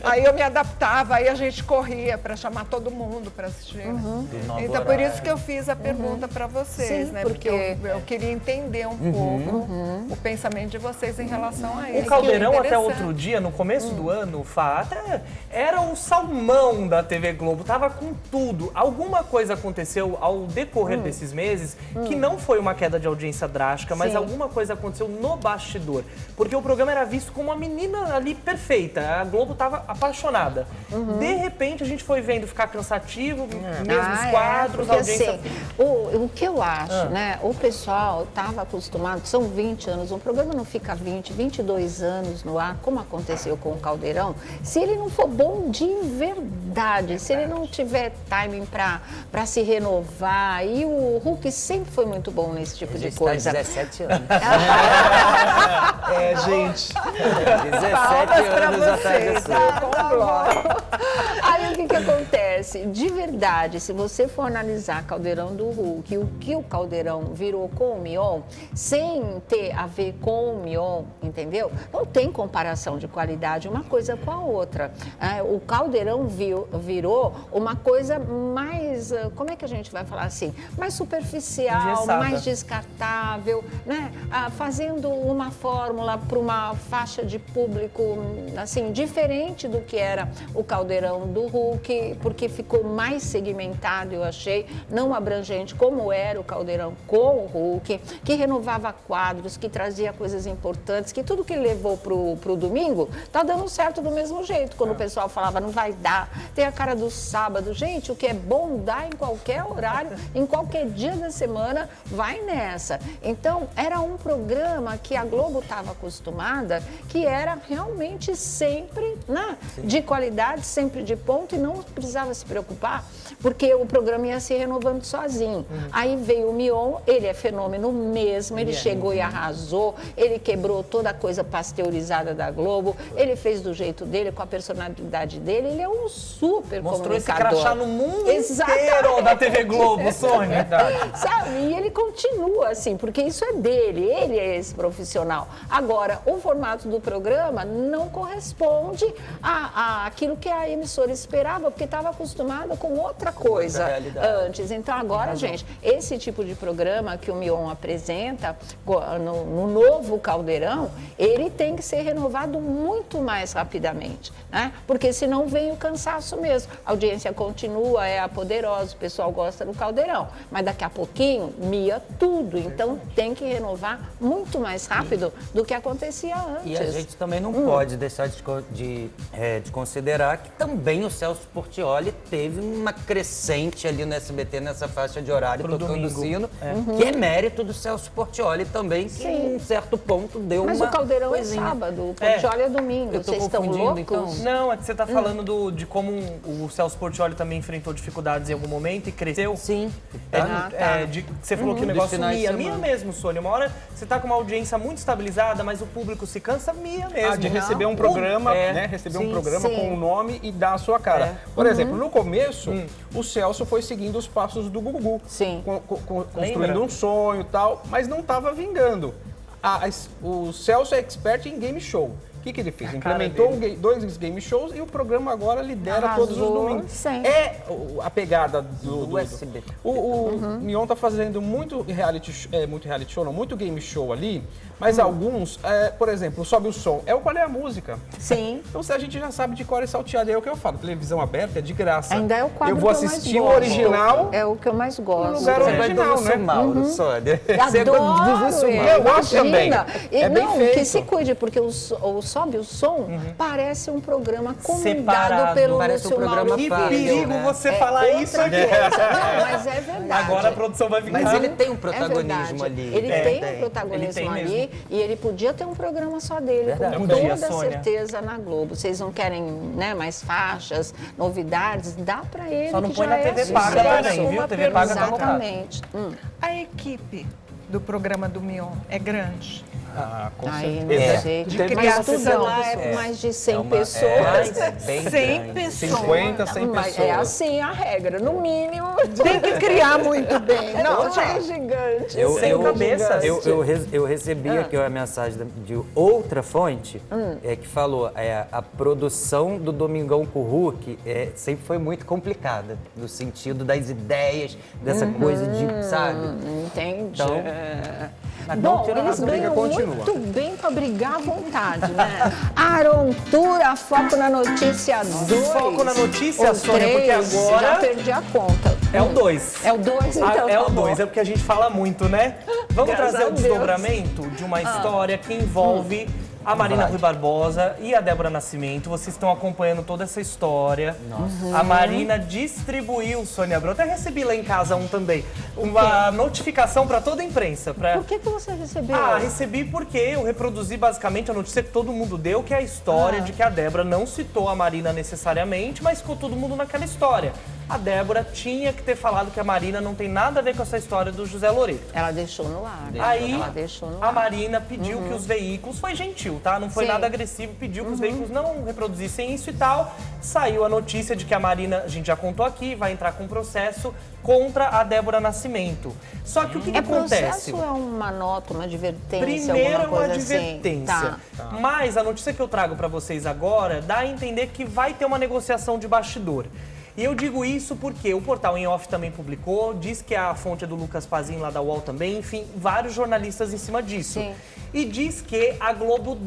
[SPEAKER 6] Aí eu me adaptava, aí a gente corria para chamar todo mundo para assistir. né?
[SPEAKER 4] novo
[SPEAKER 6] Então por
[SPEAKER 4] horário.
[SPEAKER 6] isso que eu fiz a pergunta para vocês,
[SPEAKER 2] Sim,
[SPEAKER 6] né?
[SPEAKER 2] porque-
[SPEAKER 6] eu queria entender um pouco o pensamento de vocês em relação a isso.
[SPEAKER 5] O Caldeirão, até
[SPEAKER 6] Interessante.
[SPEAKER 5] outro dia, no começo do ano, Fá, até era o salmão da TV Globo, tava com tudo. Alguma coisa aconteceu ao decorrer desses meses que não foi uma queda de audiência drástica, mas
[SPEAKER 2] Sim.
[SPEAKER 5] alguma coisa aconteceu no bastidor. Porque o programa era visto como uma menina ali perfeita, a Globo tava apaixonada. De repente, a gente foi vendo ficar cansativo, mesmos quadros,
[SPEAKER 2] porque,
[SPEAKER 5] audiência...
[SPEAKER 2] assim, o que eu acho, né? O pessoal estava acostumado, são 20 anos, um programa não fica 20, 22 anos no ar, como aconteceu com o Caldeirão, se ele não for bom de verdade, se ele não tiver timing para se renovar, e o Hulk sempre foi muito bom nesse tipo
[SPEAKER 4] A
[SPEAKER 2] de
[SPEAKER 4] gente
[SPEAKER 2] coisa.
[SPEAKER 4] está 17 anos.
[SPEAKER 3] É, gente.
[SPEAKER 4] 17 anos atrás disso.
[SPEAKER 2] Aí o que acontece? De verdade, se você for analisar Caldeirão do Hulk, o que o Caldeirão virou com o Mion, sem ter a ver com o Mion, entendeu? Não tem comparação de qualidade uma coisa com a outra. O Caldeirão virou uma coisa mais, como é que a gente vai falar assim? Mais superficial,
[SPEAKER 5] Engessada.
[SPEAKER 2] mais descartável, né? Fazendo uma fórmula para uma faixa de público assim diferente do que era o Caldeirão do Hulk, porque ficou mais segmentado, eu achei, não abrangente como era o Caldeirão com o Hulk, que renovava quadros, que trazia coisas importantes, que tudo que levou pro domingo tá dando certo do mesmo jeito. Quando o pessoal falava não vai dar, tem a cara do sábado, gente, o que é bom dá em qualquer horário, em qualquer dia da semana, vai nessa. Então, era um programa que a Globo estava acostumada, que era realmente sempre, né, de qualidade, sempre de ponto, e não precisava se preocupar, porque o programa ia se renovando sozinho. Aí veio o Mion, ele é fenômeno mesmo, ele chegou e arrasou, ele quebrou toda a coisa pasteurizada da Globo, ele fez do jeito dele, com a personalidade dele, ele é um super
[SPEAKER 5] Mostrou esse
[SPEAKER 2] comunicador.
[SPEAKER 5] crachá no mundo
[SPEAKER 2] Exatamente.
[SPEAKER 5] inteiro da TV Globo, Sônia.
[SPEAKER 2] Sabe? E ele continua assim, porque isso é dele, ele é esse profissional. Agora, o formato do programa não corresponde àquilo que a emissora esperava, porque estava acostumada com outra coisa antes. Então, agora, gente, esse tipo de programa que o Mion apresenta no novo Caldeirão, ele tem que ser renovado muito mais rapidamente, né? Porque senão vem o cansaço mesmo. A audiência continua, é a poderosa, o pessoal gosta do Caldeirão, mas daqui a pouquinho mia tudo, então tem que renovar muito mais rápido do que acontecia antes.
[SPEAKER 4] E a gente também não pode deixar de considerar que também o Celso Portiolli teve uma crescente ali no SBT, nessa faixa de horário,
[SPEAKER 5] Pro
[SPEAKER 4] tocando
[SPEAKER 5] domingo.
[SPEAKER 4] sino, que é mérito do Celso Portiolli também, que em um certo ponto deu
[SPEAKER 2] Mas
[SPEAKER 4] uma
[SPEAKER 2] o Caldeirão
[SPEAKER 4] coisinha.
[SPEAKER 2] é sábado, o Portiolli é domingo.
[SPEAKER 4] Eu tô
[SPEAKER 2] Vocês estão
[SPEAKER 4] confundindo,
[SPEAKER 2] loucos?
[SPEAKER 4] então?
[SPEAKER 5] Não, é que você tá falando de como o Celso Portiolli também enfrentou dificuldades em algum momento e cresceu.
[SPEAKER 4] Sim.
[SPEAKER 5] Você falou que o negócio
[SPEAKER 4] finais de
[SPEAKER 5] mia.
[SPEAKER 4] semana.
[SPEAKER 5] Mia mesmo, Sônia. Uma hora você tá com uma audiência muito estabilizada, mas o público se cansa, mia mesmo.
[SPEAKER 3] De receber um programa, né? Receber um programa
[SPEAKER 2] sim.
[SPEAKER 3] com o nome e dar a sua cara. Por exemplo, no começo, o Celso foi seguindo os passos do Gugu.
[SPEAKER 2] Sim.
[SPEAKER 3] Construindo
[SPEAKER 5] Lembra?
[SPEAKER 3] um sonho e tal, mas não estava vingando. O Celso é expert em game show. O que ele fez? Implementou dois game shows e o programa agora lidera
[SPEAKER 2] Arrasou,
[SPEAKER 3] todos os domingos.
[SPEAKER 2] sim.
[SPEAKER 3] É a pegada do
[SPEAKER 4] SBT.
[SPEAKER 3] O Mion tá fazendo muito reality show, não, muito game show ali, mas alguns, por exemplo, Sobe o Som, qual é a música?
[SPEAKER 2] Sim.
[SPEAKER 3] Então se a gente já sabe de cor e salteado, é o que eu falo, televisão aberta é de graça.
[SPEAKER 2] Ainda é o quadro
[SPEAKER 3] Eu vou
[SPEAKER 2] que eu mais
[SPEAKER 3] assistir o
[SPEAKER 2] gosto.
[SPEAKER 3] original.
[SPEAKER 2] É o que eu mais gosto.
[SPEAKER 3] lugar original,
[SPEAKER 4] Vai do
[SPEAKER 3] né?
[SPEAKER 4] Mauro, Sônia.
[SPEAKER 2] Adoro ele,
[SPEAKER 3] Eu gosto também.
[SPEAKER 2] imagina.
[SPEAKER 3] É bem
[SPEAKER 2] não,
[SPEAKER 3] feito.
[SPEAKER 2] que se cuide, porque o Sobe o Som parece um programa comandado
[SPEAKER 5] Separado.
[SPEAKER 2] pelo
[SPEAKER 4] Parece um
[SPEAKER 2] Lúcio
[SPEAKER 4] programa
[SPEAKER 2] Mauro
[SPEAKER 5] Que
[SPEAKER 4] fácil,
[SPEAKER 2] Filho.
[SPEAKER 5] perigo
[SPEAKER 4] né?
[SPEAKER 5] você falar isso aqui.
[SPEAKER 2] Não, mas é verdade.
[SPEAKER 5] Agora a produção vai ficar...
[SPEAKER 4] Mas ele tem um
[SPEAKER 2] É
[SPEAKER 4] protagonismo
[SPEAKER 2] verdade.
[SPEAKER 4] ali.
[SPEAKER 2] Ele
[SPEAKER 4] É,
[SPEAKER 2] tem
[SPEAKER 4] tem.
[SPEAKER 2] um protagonismo
[SPEAKER 5] Ele tem
[SPEAKER 2] ali e ele podia ter um programa só dele,
[SPEAKER 4] Verdade.
[SPEAKER 2] com
[SPEAKER 5] Um
[SPEAKER 2] toda
[SPEAKER 5] dia, Sônia.
[SPEAKER 2] certeza na Globo. Vocês não querem, né, mais faixas, novidades? Dá pra ele.
[SPEAKER 5] Só não
[SPEAKER 2] que
[SPEAKER 5] põe
[SPEAKER 2] já
[SPEAKER 5] na
[SPEAKER 2] é
[SPEAKER 5] TV paga
[SPEAKER 2] sucesso.
[SPEAKER 5] também, viu?
[SPEAKER 6] Uma
[SPEAKER 5] TV paga tá lotado.
[SPEAKER 2] Exatamente.
[SPEAKER 6] A equipe do programa do Mion é grande.
[SPEAKER 3] Com
[SPEAKER 2] Aí,
[SPEAKER 3] certeza.
[SPEAKER 2] não sei.
[SPEAKER 6] De
[SPEAKER 2] Mas
[SPEAKER 6] criação.
[SPEAKER 2] tudo lá é mais de 100
[SPEAKER 4] uma-
[SPEAKER 2] pessoas.
[SPEAKER 4] bem
[SPEAKER 6] 100
[SPEAKER 4] grande.
[SPEAKER 6] pessoas.
[SPEAKER 3] 50, 100
[SPEAKER 2] Mas
[SPEAKER 3] pessoas.
[SPEAKER 2] é assim a regra, no mínimo.
[SPEAKER 6] Tem que criar muito bem.
[SPEAKER 2] Não,
[SPEAKER 6] Não,
[SPEAKER 2] é
[SPEAKER 6] gente.
[SPEAKER 2] gigante.
[SPEAKER 5] Sem cabeças.
[SPEAKER 4] Eu recebi aqui uma mensagem de outra fonte que falou a produção do Domingão com o Hulk sempre foi muito complicada, no sentido das ideias, dessa coisa de, sabe?
[SPEAKER 2] Entendi.
[SPEAKER 4] Então,
[SPEAKER 2] Bom,
[SPEAKER 3] tira
[SPEAKER 2] eles
[SPEAKER 3] a briga,
[SPEAKER 2] ganham
[SPEAKER 3] continua.
[SPEAKER 2] muito bem para brigar à vontade, né? Aaron Tura, foco na notícia 2.
[SPEAKER 5] Foco na notícia,
[SPEAKER 2] Ou
[SPEAKER 5] Sônia, porque
[SPEAKER 2] 3,
[SPEAKER 5] agora-
[SPEAKER 2] já perdi a conta.
[SPEAKER 5] É o 2.
[SPEAKER 2] É o 2, então.
[SPEAKER 5] É
[SPEAKER 2] tá
[SPEAKER 5] o 2,
[SPEAKER 2] bom.
[SPEAKER 5] é porque a gente fala muito, né? Vamos
[SPEAKER 2] Graças
[SPEAKER 5] trazer
[SPEAKER 2] a
[SPEAKER 5] o
[SPEAKER 2] Deus.
[SPEAKER 5] desdobramento de uma história que envolve a Marina Rui Barbosa e a Débora Nascimento. Vocês estão acompanhando toda essa história. A Marina distribuiu, Sônia Abrão, até recebi lá em casa também, uma notificação para toda a imprensa.
[SPEAKER 2] Por que você recebeu?
[SPEAKER 5] Recebi porque eu reproduzi basicamente a notícia que todo mundo deu, que é a história de que a Débora não citou a Marina necessariamente, mas ficou todo mundo naquela história. A Débora tinha que ter falado que a Marina não tem nada a ver com essa história do José Loreto.
[SPEAKER 2] Ela deixou no ar.
[SPEAKER 5] Aí
[SPEAKER 2] Ela deixou no
[SPEAKER 5] a
[SPEAKER 2] ar.
[SPEAKER 5] Marina pediu que os veículos, foi gentil, tá? Não foi
[SPEAKER 2] Sim.
[SPEAKER 5] nada agressivo, pediu que os veículos não reproduzissem isso e tal. Saiu a notícia de que a Marina, a gente já contou aqui, vai entrar com processo contra a Débora Nascimento. Só que o que
[SPEAKER 2] É
[SPEAKER 5] acontece?
[SPEAKER 2] processo ou é uma nota, uma advertência,
[SPEAKER 5] Primeiro é
[SPEAKER 2] alguma
[SPEAKER 5] uma
[SPEAKER 2] coisa
[SPEAKER 5] advertência.
[SPEAKER 2] assim?
[SPEAKER 5] Mas a notícia que eu trago para vocês agora dá a entender que vai ter uma negociação de bastidor. E eu digo isso porque o portal Em Off também publicou, diz que a fonte é do Lucas Pazin lá da UOL também, enfim, vários jornalistas em cima disso.
[SPEAKER 2] Sim.
[SPEAKER 5] E diz que a Globo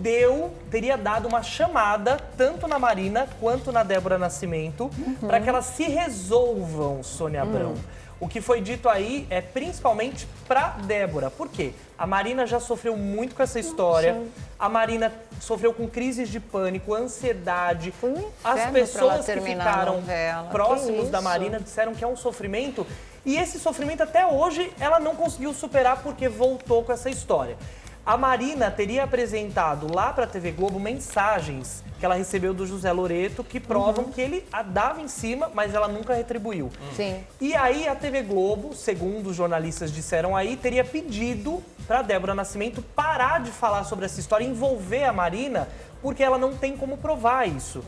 [SPEAKER 5] teria dado uma chamada, tanto na Marina quanto na Débora Nascimento, para que elas se resolvam, Sônia Abrão. O que foi dito aí é principalmente para Débora. Por quê? A Marina já sofreu muito com essa história. A Marina sofreu com crises de pânico, ansiedade.
[SPEAKER 2] Foi um inferno
[SPEAKER 5] As
[SPEAKER 2] pra ela
[SPEAKER 5] pessoas que
[SPEAKER 2] terminar a
[SPEAKER 5] ficaram
[SPEAKER 2] novela.
[SPEAKER 5] próximos
[SPEAKER 2] Que
[SPEAKER 5] da
[SPEAKER 2] isso?
[SPEAKER 5] Marina disseram que é um sofrimento. E esse sofrimento até hoje ela não conseguiu superar porque voltou com essa história. A Marina teria apresentado lá para a TV Globo mensagens que ela recebeu do José Loreto que provam que ele a dava em cima, mas ela nunca retribuiu.
[SPEAKER 2] Sim.
[SPEAKER 5] E aí a TV Globo, segundo os jornalistas disseram aí, teria pedido para Débora Nascimento parar de falar sobre essa história, envolver a Marina, porque ela não tem como provar isso.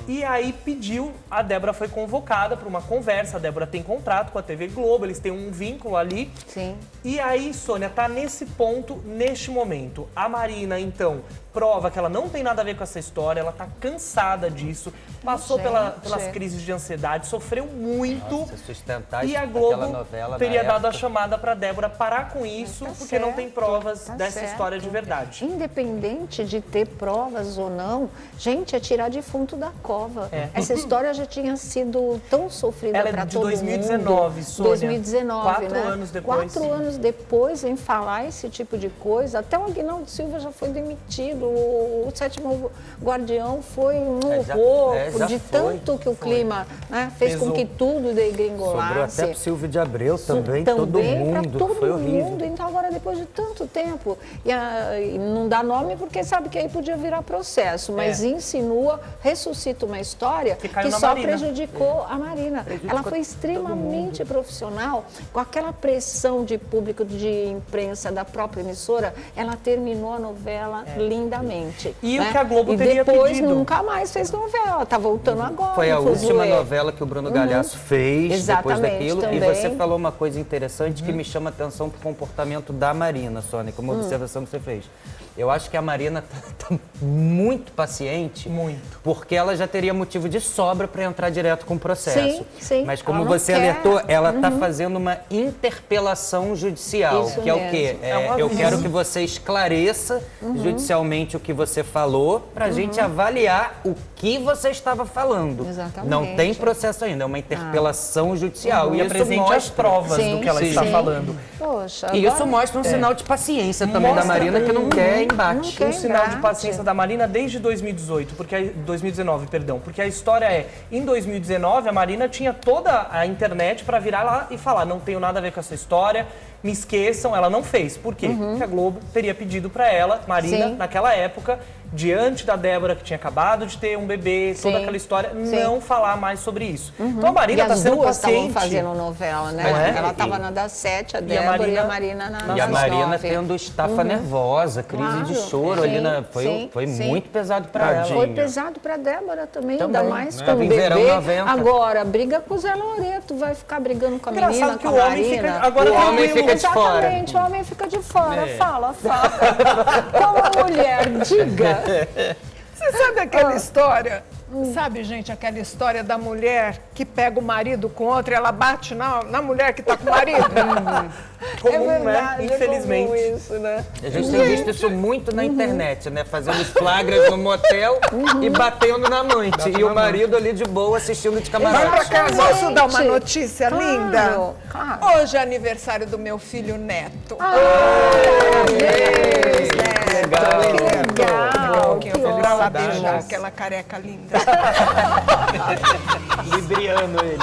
[SPEAKER 5] E aí pediu, a Débora foi convocada para uma conversa, a Débora tem contrato com a TV Globo, eles têm um vínculo ali.
[SPEAKER 2] Sim.
[SPEAKER 5] E aí, Sônia, tá nesse ponto, neste momento. A Marina, então, prova que ela não tem nada a ver com essa história, ela tá cansada disso, passou
[SPEAKER 2] Gente.
[SPEAKER 5] pelas crises de ansiedade, sofreu muito.
[SPEAKER 4] Nossa, sustentar
[SPEAKER 5] E a
[SPEAKER 4] aquela
[SPEAKER 5] Globo
[SPEAKER 4] novela
[SPEAKER 5] teria
[SPEAKER 4] na
[SPEAKER 5] dado a
[SPEAKER 4] época.
[SPEAKER 5] chamada para Débora parar com isso,
[SPEAKER 2] Tá
[SPEAKER 5] porque não
[SPEAKER 2] certo,
[SPEAKER 5] tem provas
[SPEAKER 2] tá
[SPEAKER 5] dessa
[SPEAKER 2] certo.
[SPEAKER 5] história de verdade.
[SPEAKER 2] Independente de ter provas ou não, gente, é tirar defunto da cova.
[SPEAKER 5] É.
[SPEAKER 2] Essa história já tinha sido tão sofrida
[SPEAKER 5] Ela é
[SPEAKER 2] para
[SPEAKER 5] de
[SPEAKER 2] todo
[SPEAKER 5] 2019,
[SPEAKER 2] mundo.
[SPEAKER 5] Sônia.
[SPEAKER 2] 2019,
[SPEAKER 5] 4
[SPEAKER 2] né?
[SPEAKER 5] anos depois.
[SPEAKER 2] 4 anos depois, em falar esse tipo de coisa, até o Aguinaldo Silva já foi demitido, o Sétimo Guardião foi um horror,
[SPEAKER 4] já
[SPEAKER 2] de
[SPEAKER 4] foi,
[SPEAKER 2] tanto que o clima, né, fez com
[SPEAKER 5] Pesou.
[SPEAKER 2] que tudo degringolasse.
[SPEAKER 4] Sobrou até pro Silvio de Abreu também,
[SPEAKER 2] Também
[SPEAKER 4] todo
[SPEAKER 2] pra
[SPEAKER 4] mundo.
[SPEAKER 2] todo
[SPEAKER 4] Foi horrível.
[SPEAKER 2] mundo. Então agora, depois de tanto tempo, e não dá nome porque sabe que aí podia virar processo, mas insinua, ressuscita uma história que
[SPEAKER 5] caiu na
[SPEAKER 2] só
[SPEAKER 5] Marina.
[SPEAKER 2] prejudicou a Marina. Ela foi extremamente profissional, com aquela pressão de público, de imprensa, da própria emissora, ela terminou a novela lindamente.
[SPEAKER 5] E
[SPEAKER 2] né?
[SPEAKER 5] o que a Globo
[SPEAKER 2] e
[SPEAKER 5] teria
[SPEAKER 2] depois
[SPEAKER 5] pedido.
[SPEAKER 2] nunca mais fez novela, tá voltando agora.
[SPEAKER 4] Foi a
[SPEAKER 2] no
[SPEAKER 4] última
[SPEAKER 2] Fuzuê.
[SPEAKER 4] novela que o Bruno Galhaço fez depois
[SPEAKER 2] Exatamente,
[SPEAKER 4] daquilo.
[SPEAKER 2] também.
[SPEAKER 4] E você falou uma coisa interessante que me chama a atenção pro comportamento da Marina, Sônia, como observação que você fez. Eu acho que a Marina tá muito paciente.
[SPEAKER 5] Muito.
[SPEAKER 4] Porque ela já teria motivo de sobra para entrar direto com o processo.
[SPEAKER 2] Sim, sim.
[SPEAKER 4] Mas como
[SPEAKER 2] Ela não
[SPEAKER 4] você
[SPEAKER 2] quer.
[SPEAKER 4] alertou, ela está fazendo uma interpelação judicial.
[SPEAKER 2] Isso
[SPEAKER 4] que é o
[SPEAKER 2] mesmo.
[SPEAKER 4] quê?
[SPEAKER 5] É um
[SPEAKER 4] Eu
[SPEAKER 5] aviso.
[SPEAKER 4] quero que você esclareça judicialmente o que você falou para a gente avaliar o que você estava falando.
[SPEAKER 2] Exatamente.
[SPEAKER 4] Não tem processo ainda, é uma interpelação judicial.
[SPEAKER 5] E
[SPEAKER 4] isso
[SPEAKER 5] apresente as
[SPEAKER 4] mostra...
[SPEAKER 5] provas
[SPEAKER 2] Sim,
[SPEAKER 5] do que ela
[SPEAKER 2] sim.
[SPEAKER 5] está
[SPEAKER 2] Sim.
[SPEAKER 5] falando.
[SPEAKER 2] Poxa,
[SPEAKER 4] E isso
[SPEAKER 2] agora-
[SPEAKER 4] mostra um sinal de paciência também da
[SPEAKER 5] Mostra
[SPEAKER 4] Marina, que não quer embate.
[SPEAKER 2] Não quer
[SPEAKER 5] Um sinal de
[SPEAKER 2] embate.
[SPEAKER 5] paciência da Marina desde 2018, 2019, perdão, porque a história é, em 2019 a Marina tinha toda a internet para virar lá e falar, não tenho nada a ver com essa história, me esqueçam, ela não fez. Por quê? Porque a Globo teria pedido para ela, Marina,
[SPEAKER 2] Sim.
[SPEAKER 5] naquela época, diante da Débora que tinha acabado de ter um bebê, toda
[SPEAKER 2] Sim.
[SPEAKER 5] aquela história,
[SPEAKER 2] Sim.
[SPEAKER 5] não falar mais sobre isso. Então a Marina
[SPEAKER 2] E
[SPEAKER 5] está
[SPEAKER 2] as
[SPEAKER 5] sendo
[SPEAKER 2] duas estavam
[SPEAKER 5] paciente.
[SPEAKER 2] fazendo novela, né?
[SPEAKER 5] Não é?
[SPEAKER 2] Ela estava na das 7, a
[SPEAKER 5] E a
[SPEAKER 2] Débora e a
[SPEAKER 5] Marina
[SPEAKER 2] Marina na
[SPEAKER 4] E a
[SPEAKER 2] das
[SPEAKER 4] Marina
[SPEAKER 2] 9.
[SPEAKER 4] tendo estafa nervosa, crise de
[SPEAKER 2] Claro.
[SPEAKER 4] choro ali
[SPEAKER 2] Sim,
[SPEAKER 4] foi,
[SPEAKER 2] sim,
[SPEAKER 4] foi
[SPEAKER 2] sim.
[SPEAKER 4] muito pesado para ela.
[SPEAKER 2] Foi pesado para Débora também, ainda
[SPEAKER 4] Também,
[SPEAKER 2] mais
[SPEAKER 4] né?
[SPEAKER 2] com o
[SPEAKER 4] Em
[SPEAKER 2] bebê.
[SPEAKER 4] verão 90.
[SPEAKER 2] Agora, briga com o Zé Loreto, vai ficar brigando com a
[SPEAKER 5] Engraçado
[SPEAKER 2] menina,
[SPEAKER 5] que
[SPEAKER 2] com
[SPEAKER 5] o
[SPEAKER 2] a
[SPEAKER 5] homem
[SPEAKER 2] Marina.
[SPEAKER 5] fica- agora
[SPEAKER 4] O homem fica de fora.
[SPEAKER 2] Exatamente, o homem fica de fora. Fala. Como mulher, diga.
[SPEAKER 6] Você sabe aquela história? Sabe, gente, aquela história da mulher que pega o marido com outro e ela bate na mulher que tá com o marido?
[SPEAKER 5] Comum,
[SPEAKER 2] é verdade,
[SPEAKER 5] né? Infelizmente.
[SPEAKER 2] É comum isso, né?
[SPEAKER 4] A gente tem visto isso muito na internet, né? Fazendo os flagras no motel e batendo na amante. E o marido ali de boa assistindo de
[SPEAKER 6] Vai pra
[SPEAKER 4] camarote.
[SPEAKER 6] casa. Posso dar uma notícia
[SPEAKER 2] Claro,
[SPEAKER 6] linda?
[SPEAKER 2] claro.
[SPEAKER 6] Hoje é aniversário do meu filho Neto.
[SPEAKER 2] Parabéns,
[SPEAKER 4] legal.
[SPEAKER 2] Neto. Que legal.
[SPEAKER 6] Que
[SPEAKER 2] Que
[SPEAKER 6] eu vou pra lá
[SPEAKER 2] ótimo.
[SPEAKER 6] beijar aquela careca linda.
[SPEAKER 5] Libriando ele.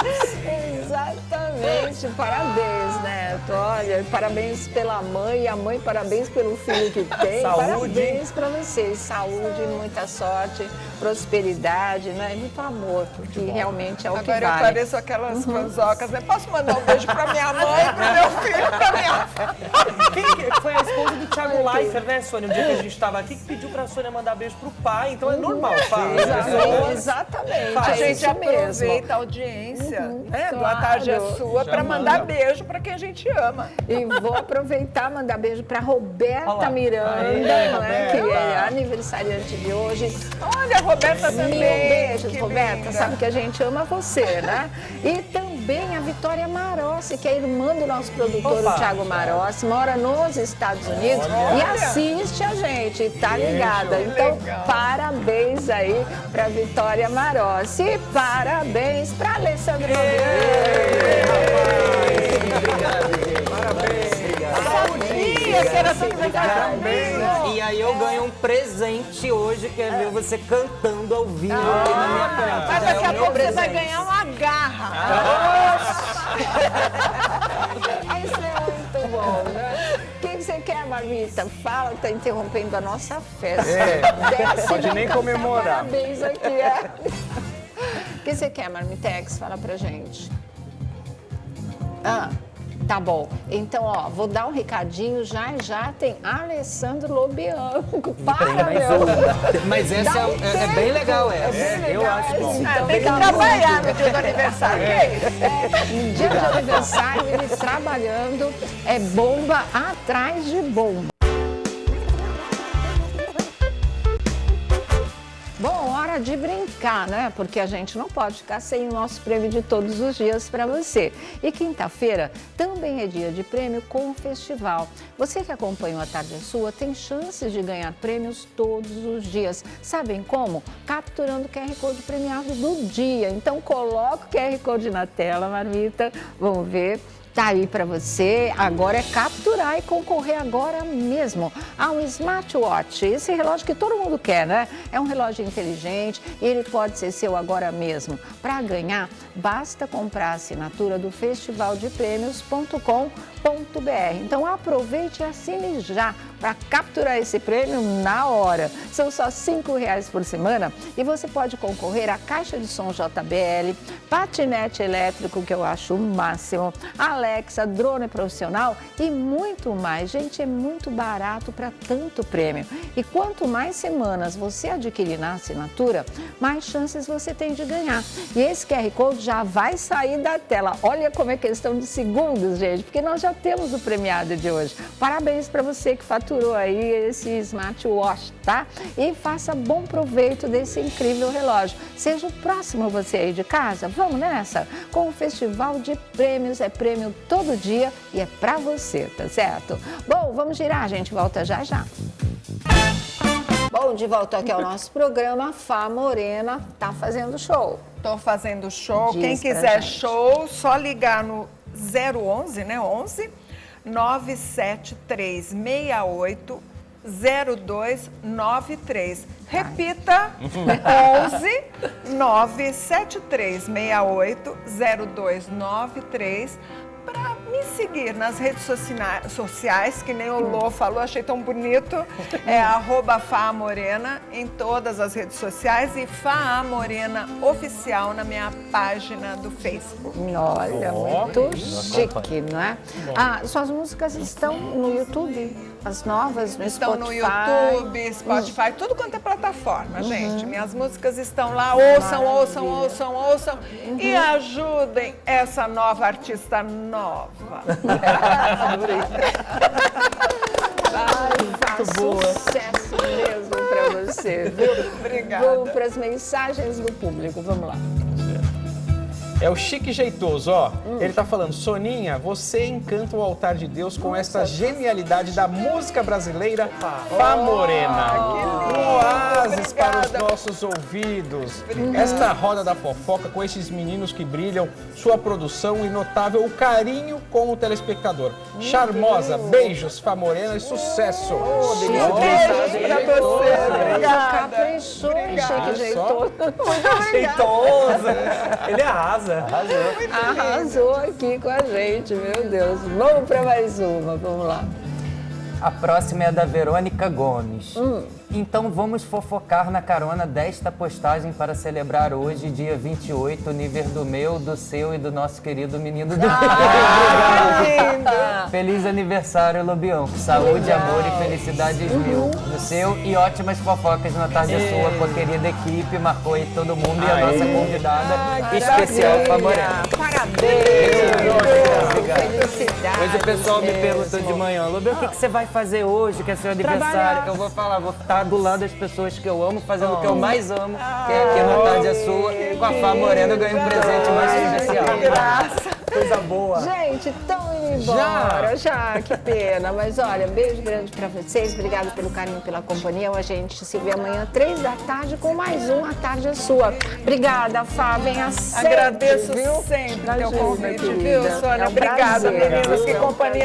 [SPEAKER 2] Exatamente, parabéns, Neto. Olha, parabéns pela mãe, e a mãe, parabéns pelo filho que tem.
[SPEAKER 5] Saúde.
[SPEAKER 2] Parabéns para vocês. Saúde, muita sorte, prosperidade, né? E muito amor, porque realmente é o que
[SPEAKER 6] Agora eu
[SPEAKER 2] vale.
[SPEAKER 6] pareço aquelas fanzocas, né? Posso mandar um beijo pra minha mãe, pro meu filho, pra minha
[SPEAKER 5] Quem que foi a esposa do Thiago Leifert, né, Sônia? Um dia que a gente estava aqui, que pediu pra Sônia mandar beijo pro pai. Então é normal, fala.
[SPEAKER 2] Exatamente,
[SPEAKER 6] A
[SPEAKER 2] é
[SPEAKER 6] gente
[SPEAKER 2] isso mesmo.
[SPEAKER 6] aproveita a audiência, né? Do
[SPEAKER 2] claro.
[SPEAKER 6] A Tarde é Sua pra mandar beijo pra quem a gente ama.
[SPEAKER 2] E vou aproveitar e mandar beijo para Roberta
[SPEAKER 5] Olá.
[SPEAKER 2] Miranda,
[SPEAKER 5] Aê,
[SPEAKER 2] né, que
[SPEAKER 5] Roberta.
[SPEAKER 2] é aniversariante de hoje.
[SPEAKER 6] Olha, a Roberta também.
[SPEAKER 2] Mil beijos,
[SPEAKER 6] que
[SPEAKER 2] Roberta.
[SPEAKER 6] linda.
[SPEAKER 2] Sabe que a gente ama você, né? E também a Vitória Marossi, que é irmã do nosso produtor,
[SPEAKER 5] Opa.
[SPEAKER 2] o Thiago Marossi, mora nos Estados Unidos e assiste a gente, tá ligada? Então, parabéns aí pra Vitória Marossi e parabéns pra Alessandro
[SPEAKER 6] Sabia que era seu aniversário também.
[SPEAKER 4] E aí eu ganho um presente hoje, que é ver você cantando ao vivo aqui na minha frente.
[SPEAKER 6] Mas
[SPEAKER 4] Já é
[SPEAKER 6] daqui
[SPEAKER 4] o
[SPEAKER 6] a
[SPEAKER 4] meu
[SPEAKER 6] pouco você vai
[SPEAKER 4] presente.
[SPEAKER 6] ganhar uma garra.
[SPEAKER 2] Isso é muito bom, né? O que você quer, Marmita? Fala, tá interrompendo a nossa festa. Desce,
[SPEAKER 3] pode
[SPEAKER 2] vai
[SPEAKER 3] nem
[SPEAKER 2] cantar
[SPEAKER 3] comemorar.
[SPEAKER 2] Parabéns aqui, é. O que você quer, Marmitex? Fala pra gente. Tá bom. Então, ó, vou dar um recadinho. Já tem Alessandro Lobianco. Para,
[SPEAKER 4] Mais
[SPEAKER 2] meu.
[SPEAKER 4] uma. Mas essa
[SPEAKER 2] Dá um
[SPEAKER 4] é bem legal,
[SPEAKER 2] tempo.
[SPEAKER 4] essa.
[SPEAKER 2] É bem
[SPEAKER 4] Eu
[SPEAKER 2] legal
[SPEAKER 4] acho
[SPEAKER 2] essa.
[SPEAKER 4] bom.
[SPEAKER 2] Então,
[SPEAKER 6] Tem que
[SPEAKER 2] dá
[SPEAKER 6] trabalhar no dia do aniversário. Que é isso?
[SPEAKER 2] no dia de aniversário, ele trabalhando, é bomba atrás de bomba. Bom, hora de brincar, né? Porque a gente não pode ficar sem o nosso prêmio de todos os dias para você. E quinta-feira também é dia de prêmio com o festival. Você que acompanha o A Tarde é Sua tem chances de ganhar prêmios todos os dias. Sabem como? Capturando o QR Code premiado do dia. Então coloca o QR Code na tela, Marmita. Vamos ver. Tá aí para você, agora é capturar e concorrer agora mesmo a um smartwatch. Esse relógio que todo mundo quer, né? É um relógio inteligente e ele pode ser seu agora mesmo. Para ganhar, basta comprar a assinatura do festivaldeprêmios.com.br. Então aproveite e assine já para capturar esse prêmio na hora. São só R$ 5,00 por semana e você pode concorrer a caixa de som JBL, patinete elétrico, que eu acho o máximo, Alexa, drone profissional e muito mais. Gente, é muito barato para tanto prêmio. E quanto mais semanas você adquirir na assinatura, mais chances você tem de ganhar. E esse QR Code já vai sair da tela. Olha como é questão de segundos, gente, porque nós já temos o premiado de hoje. Parabéns para você que faturou aí esse smartwatch, tá? E faça bom proveito desse incrível relógio. Seja o próximo você aí de casa. Vamos nessa? Com o Festival de Prêmios, é prêmio todo dia e é pra você, tá certo? Bom, vamos girar, a gente volta já já. Bom, de volta aqui ao nosso programa, Fá Morena tá fazendo show.
[SPEAKER 6] Tô fazendo show.
[SPEAKER 2] Diz
[SPEAKER 6] Quem
[SPEAKER 2] pra
[SPEAKER 6] quiser
[SPEAKER 2] gente.
[SPEAKER 6] show, só ligar no 011, né? 11 97368 0293. Repita, 11 97368 0293. Para me seguir nas redes sociais, que nem o Lô falou, achei tão bonito, é @FáMorena em todas as redes sociais e Fá Morena Oficial na minha página do Facebook.
[SPEAKER 2] Olha, muito chique, não é? Ah, suas músicas estão no YouTube, as novas, no
[SPEAKER 6] Estão
[SPEAKER 2] Spotify.
[SPEAKER 6] no YouTube, Spotify, tudo quanto é plataforma, gente. Minhas músicas estão lá, ouçam e ajudem essa nova artista nova.
[SPEAKER 2] Sucesso mesmo pra você, viu?
[SPEAKER 6] Obrigada.
[SPEAKER 2] Vamos para as mensagens do público, vamos lá.
[SPEAKER 3] É o Chique Jeitoso, ó. Ele tá falando, Soninha, você encanta o altar de Deus com essa genialidade da música brasileira Fá Morena. Um oásis para os nossos ouvidos. Esta roda da fofoca com esses meninos que brilham, sua produção e notável o carinho com o telespectador. Charmosa, beijos, Fá Morena e sucesso.
[SPEAKER 6] Beijo pra você. Obrigada.
[SPEAKER 2] Caprichou, Chique Jeitoso.
[SPEAKER 5] Jeitoso. Ele arrasa.
[SPEAKER 2] Arrasou aqui com a gente, meu Deus. Vamos para mais uma, vamos lá.
[SPEAKER 4] A próxima é da Verônica Gomes. Então vamos fofocar na carona desta postagem para celebrar hoje, dia 28, o nível do meu, do seu e do nosso querido menino do Feliz aniversário, Lobião. Saúde, amor e felicidades mil no seu e ótimas fofocas na tarde sua com a querida equipe. Marcou aí todo mundo e a nossa convidada especial, Fá Morena.
[SPEAKER 2] Parabéns,
[SPEAKER 4] Obrigado.
[SPEAKER 2] felicidades.
[SPEAKER 4] Hoje o pessoal me
[SPEAKER 2] mesmo.
[SPEAKER 4] perguntou de manhã, Lobião, o que você vai fazer hoje, que é seu aniversário? Que eu vou falar, vou estar do lado das pessoas que eu amo, fazendo o que eu mais amo, que é aqui na Tarde é Sua. Com a Fá Morena eu ganho um presente mais especial.
[SPEAKER 5] Coisa boa.
[SPEAKER 2] Gente, estão indo embora. Já, que pena. Mas olha, beijo grande pra vocês. Obrigada pelo carinho, pela companhia. A gente se vê amanhã, 3 da tarde, com mais um A Tarde é Sua. Obrigada, Fá. Venha sempre,
[SPEAKER 6] Agradeço
[SPEAKER 2] viu?
[SPEAKER 6] sempre o teu
[SPEAKER 2] Imagina,
[SPEAKER 6] convite,
[SPEAKER 2] querida.
[SPEAKER 6] viu, Sônia?
[SPEAKER 2] É um
[SPEAKER 6] Obrigada,
[SPEAKER 2] prazer,
[SPEAKER 6] meninas.
[SPEAKER 2] viu?
[SPEAKER 6] Que companhia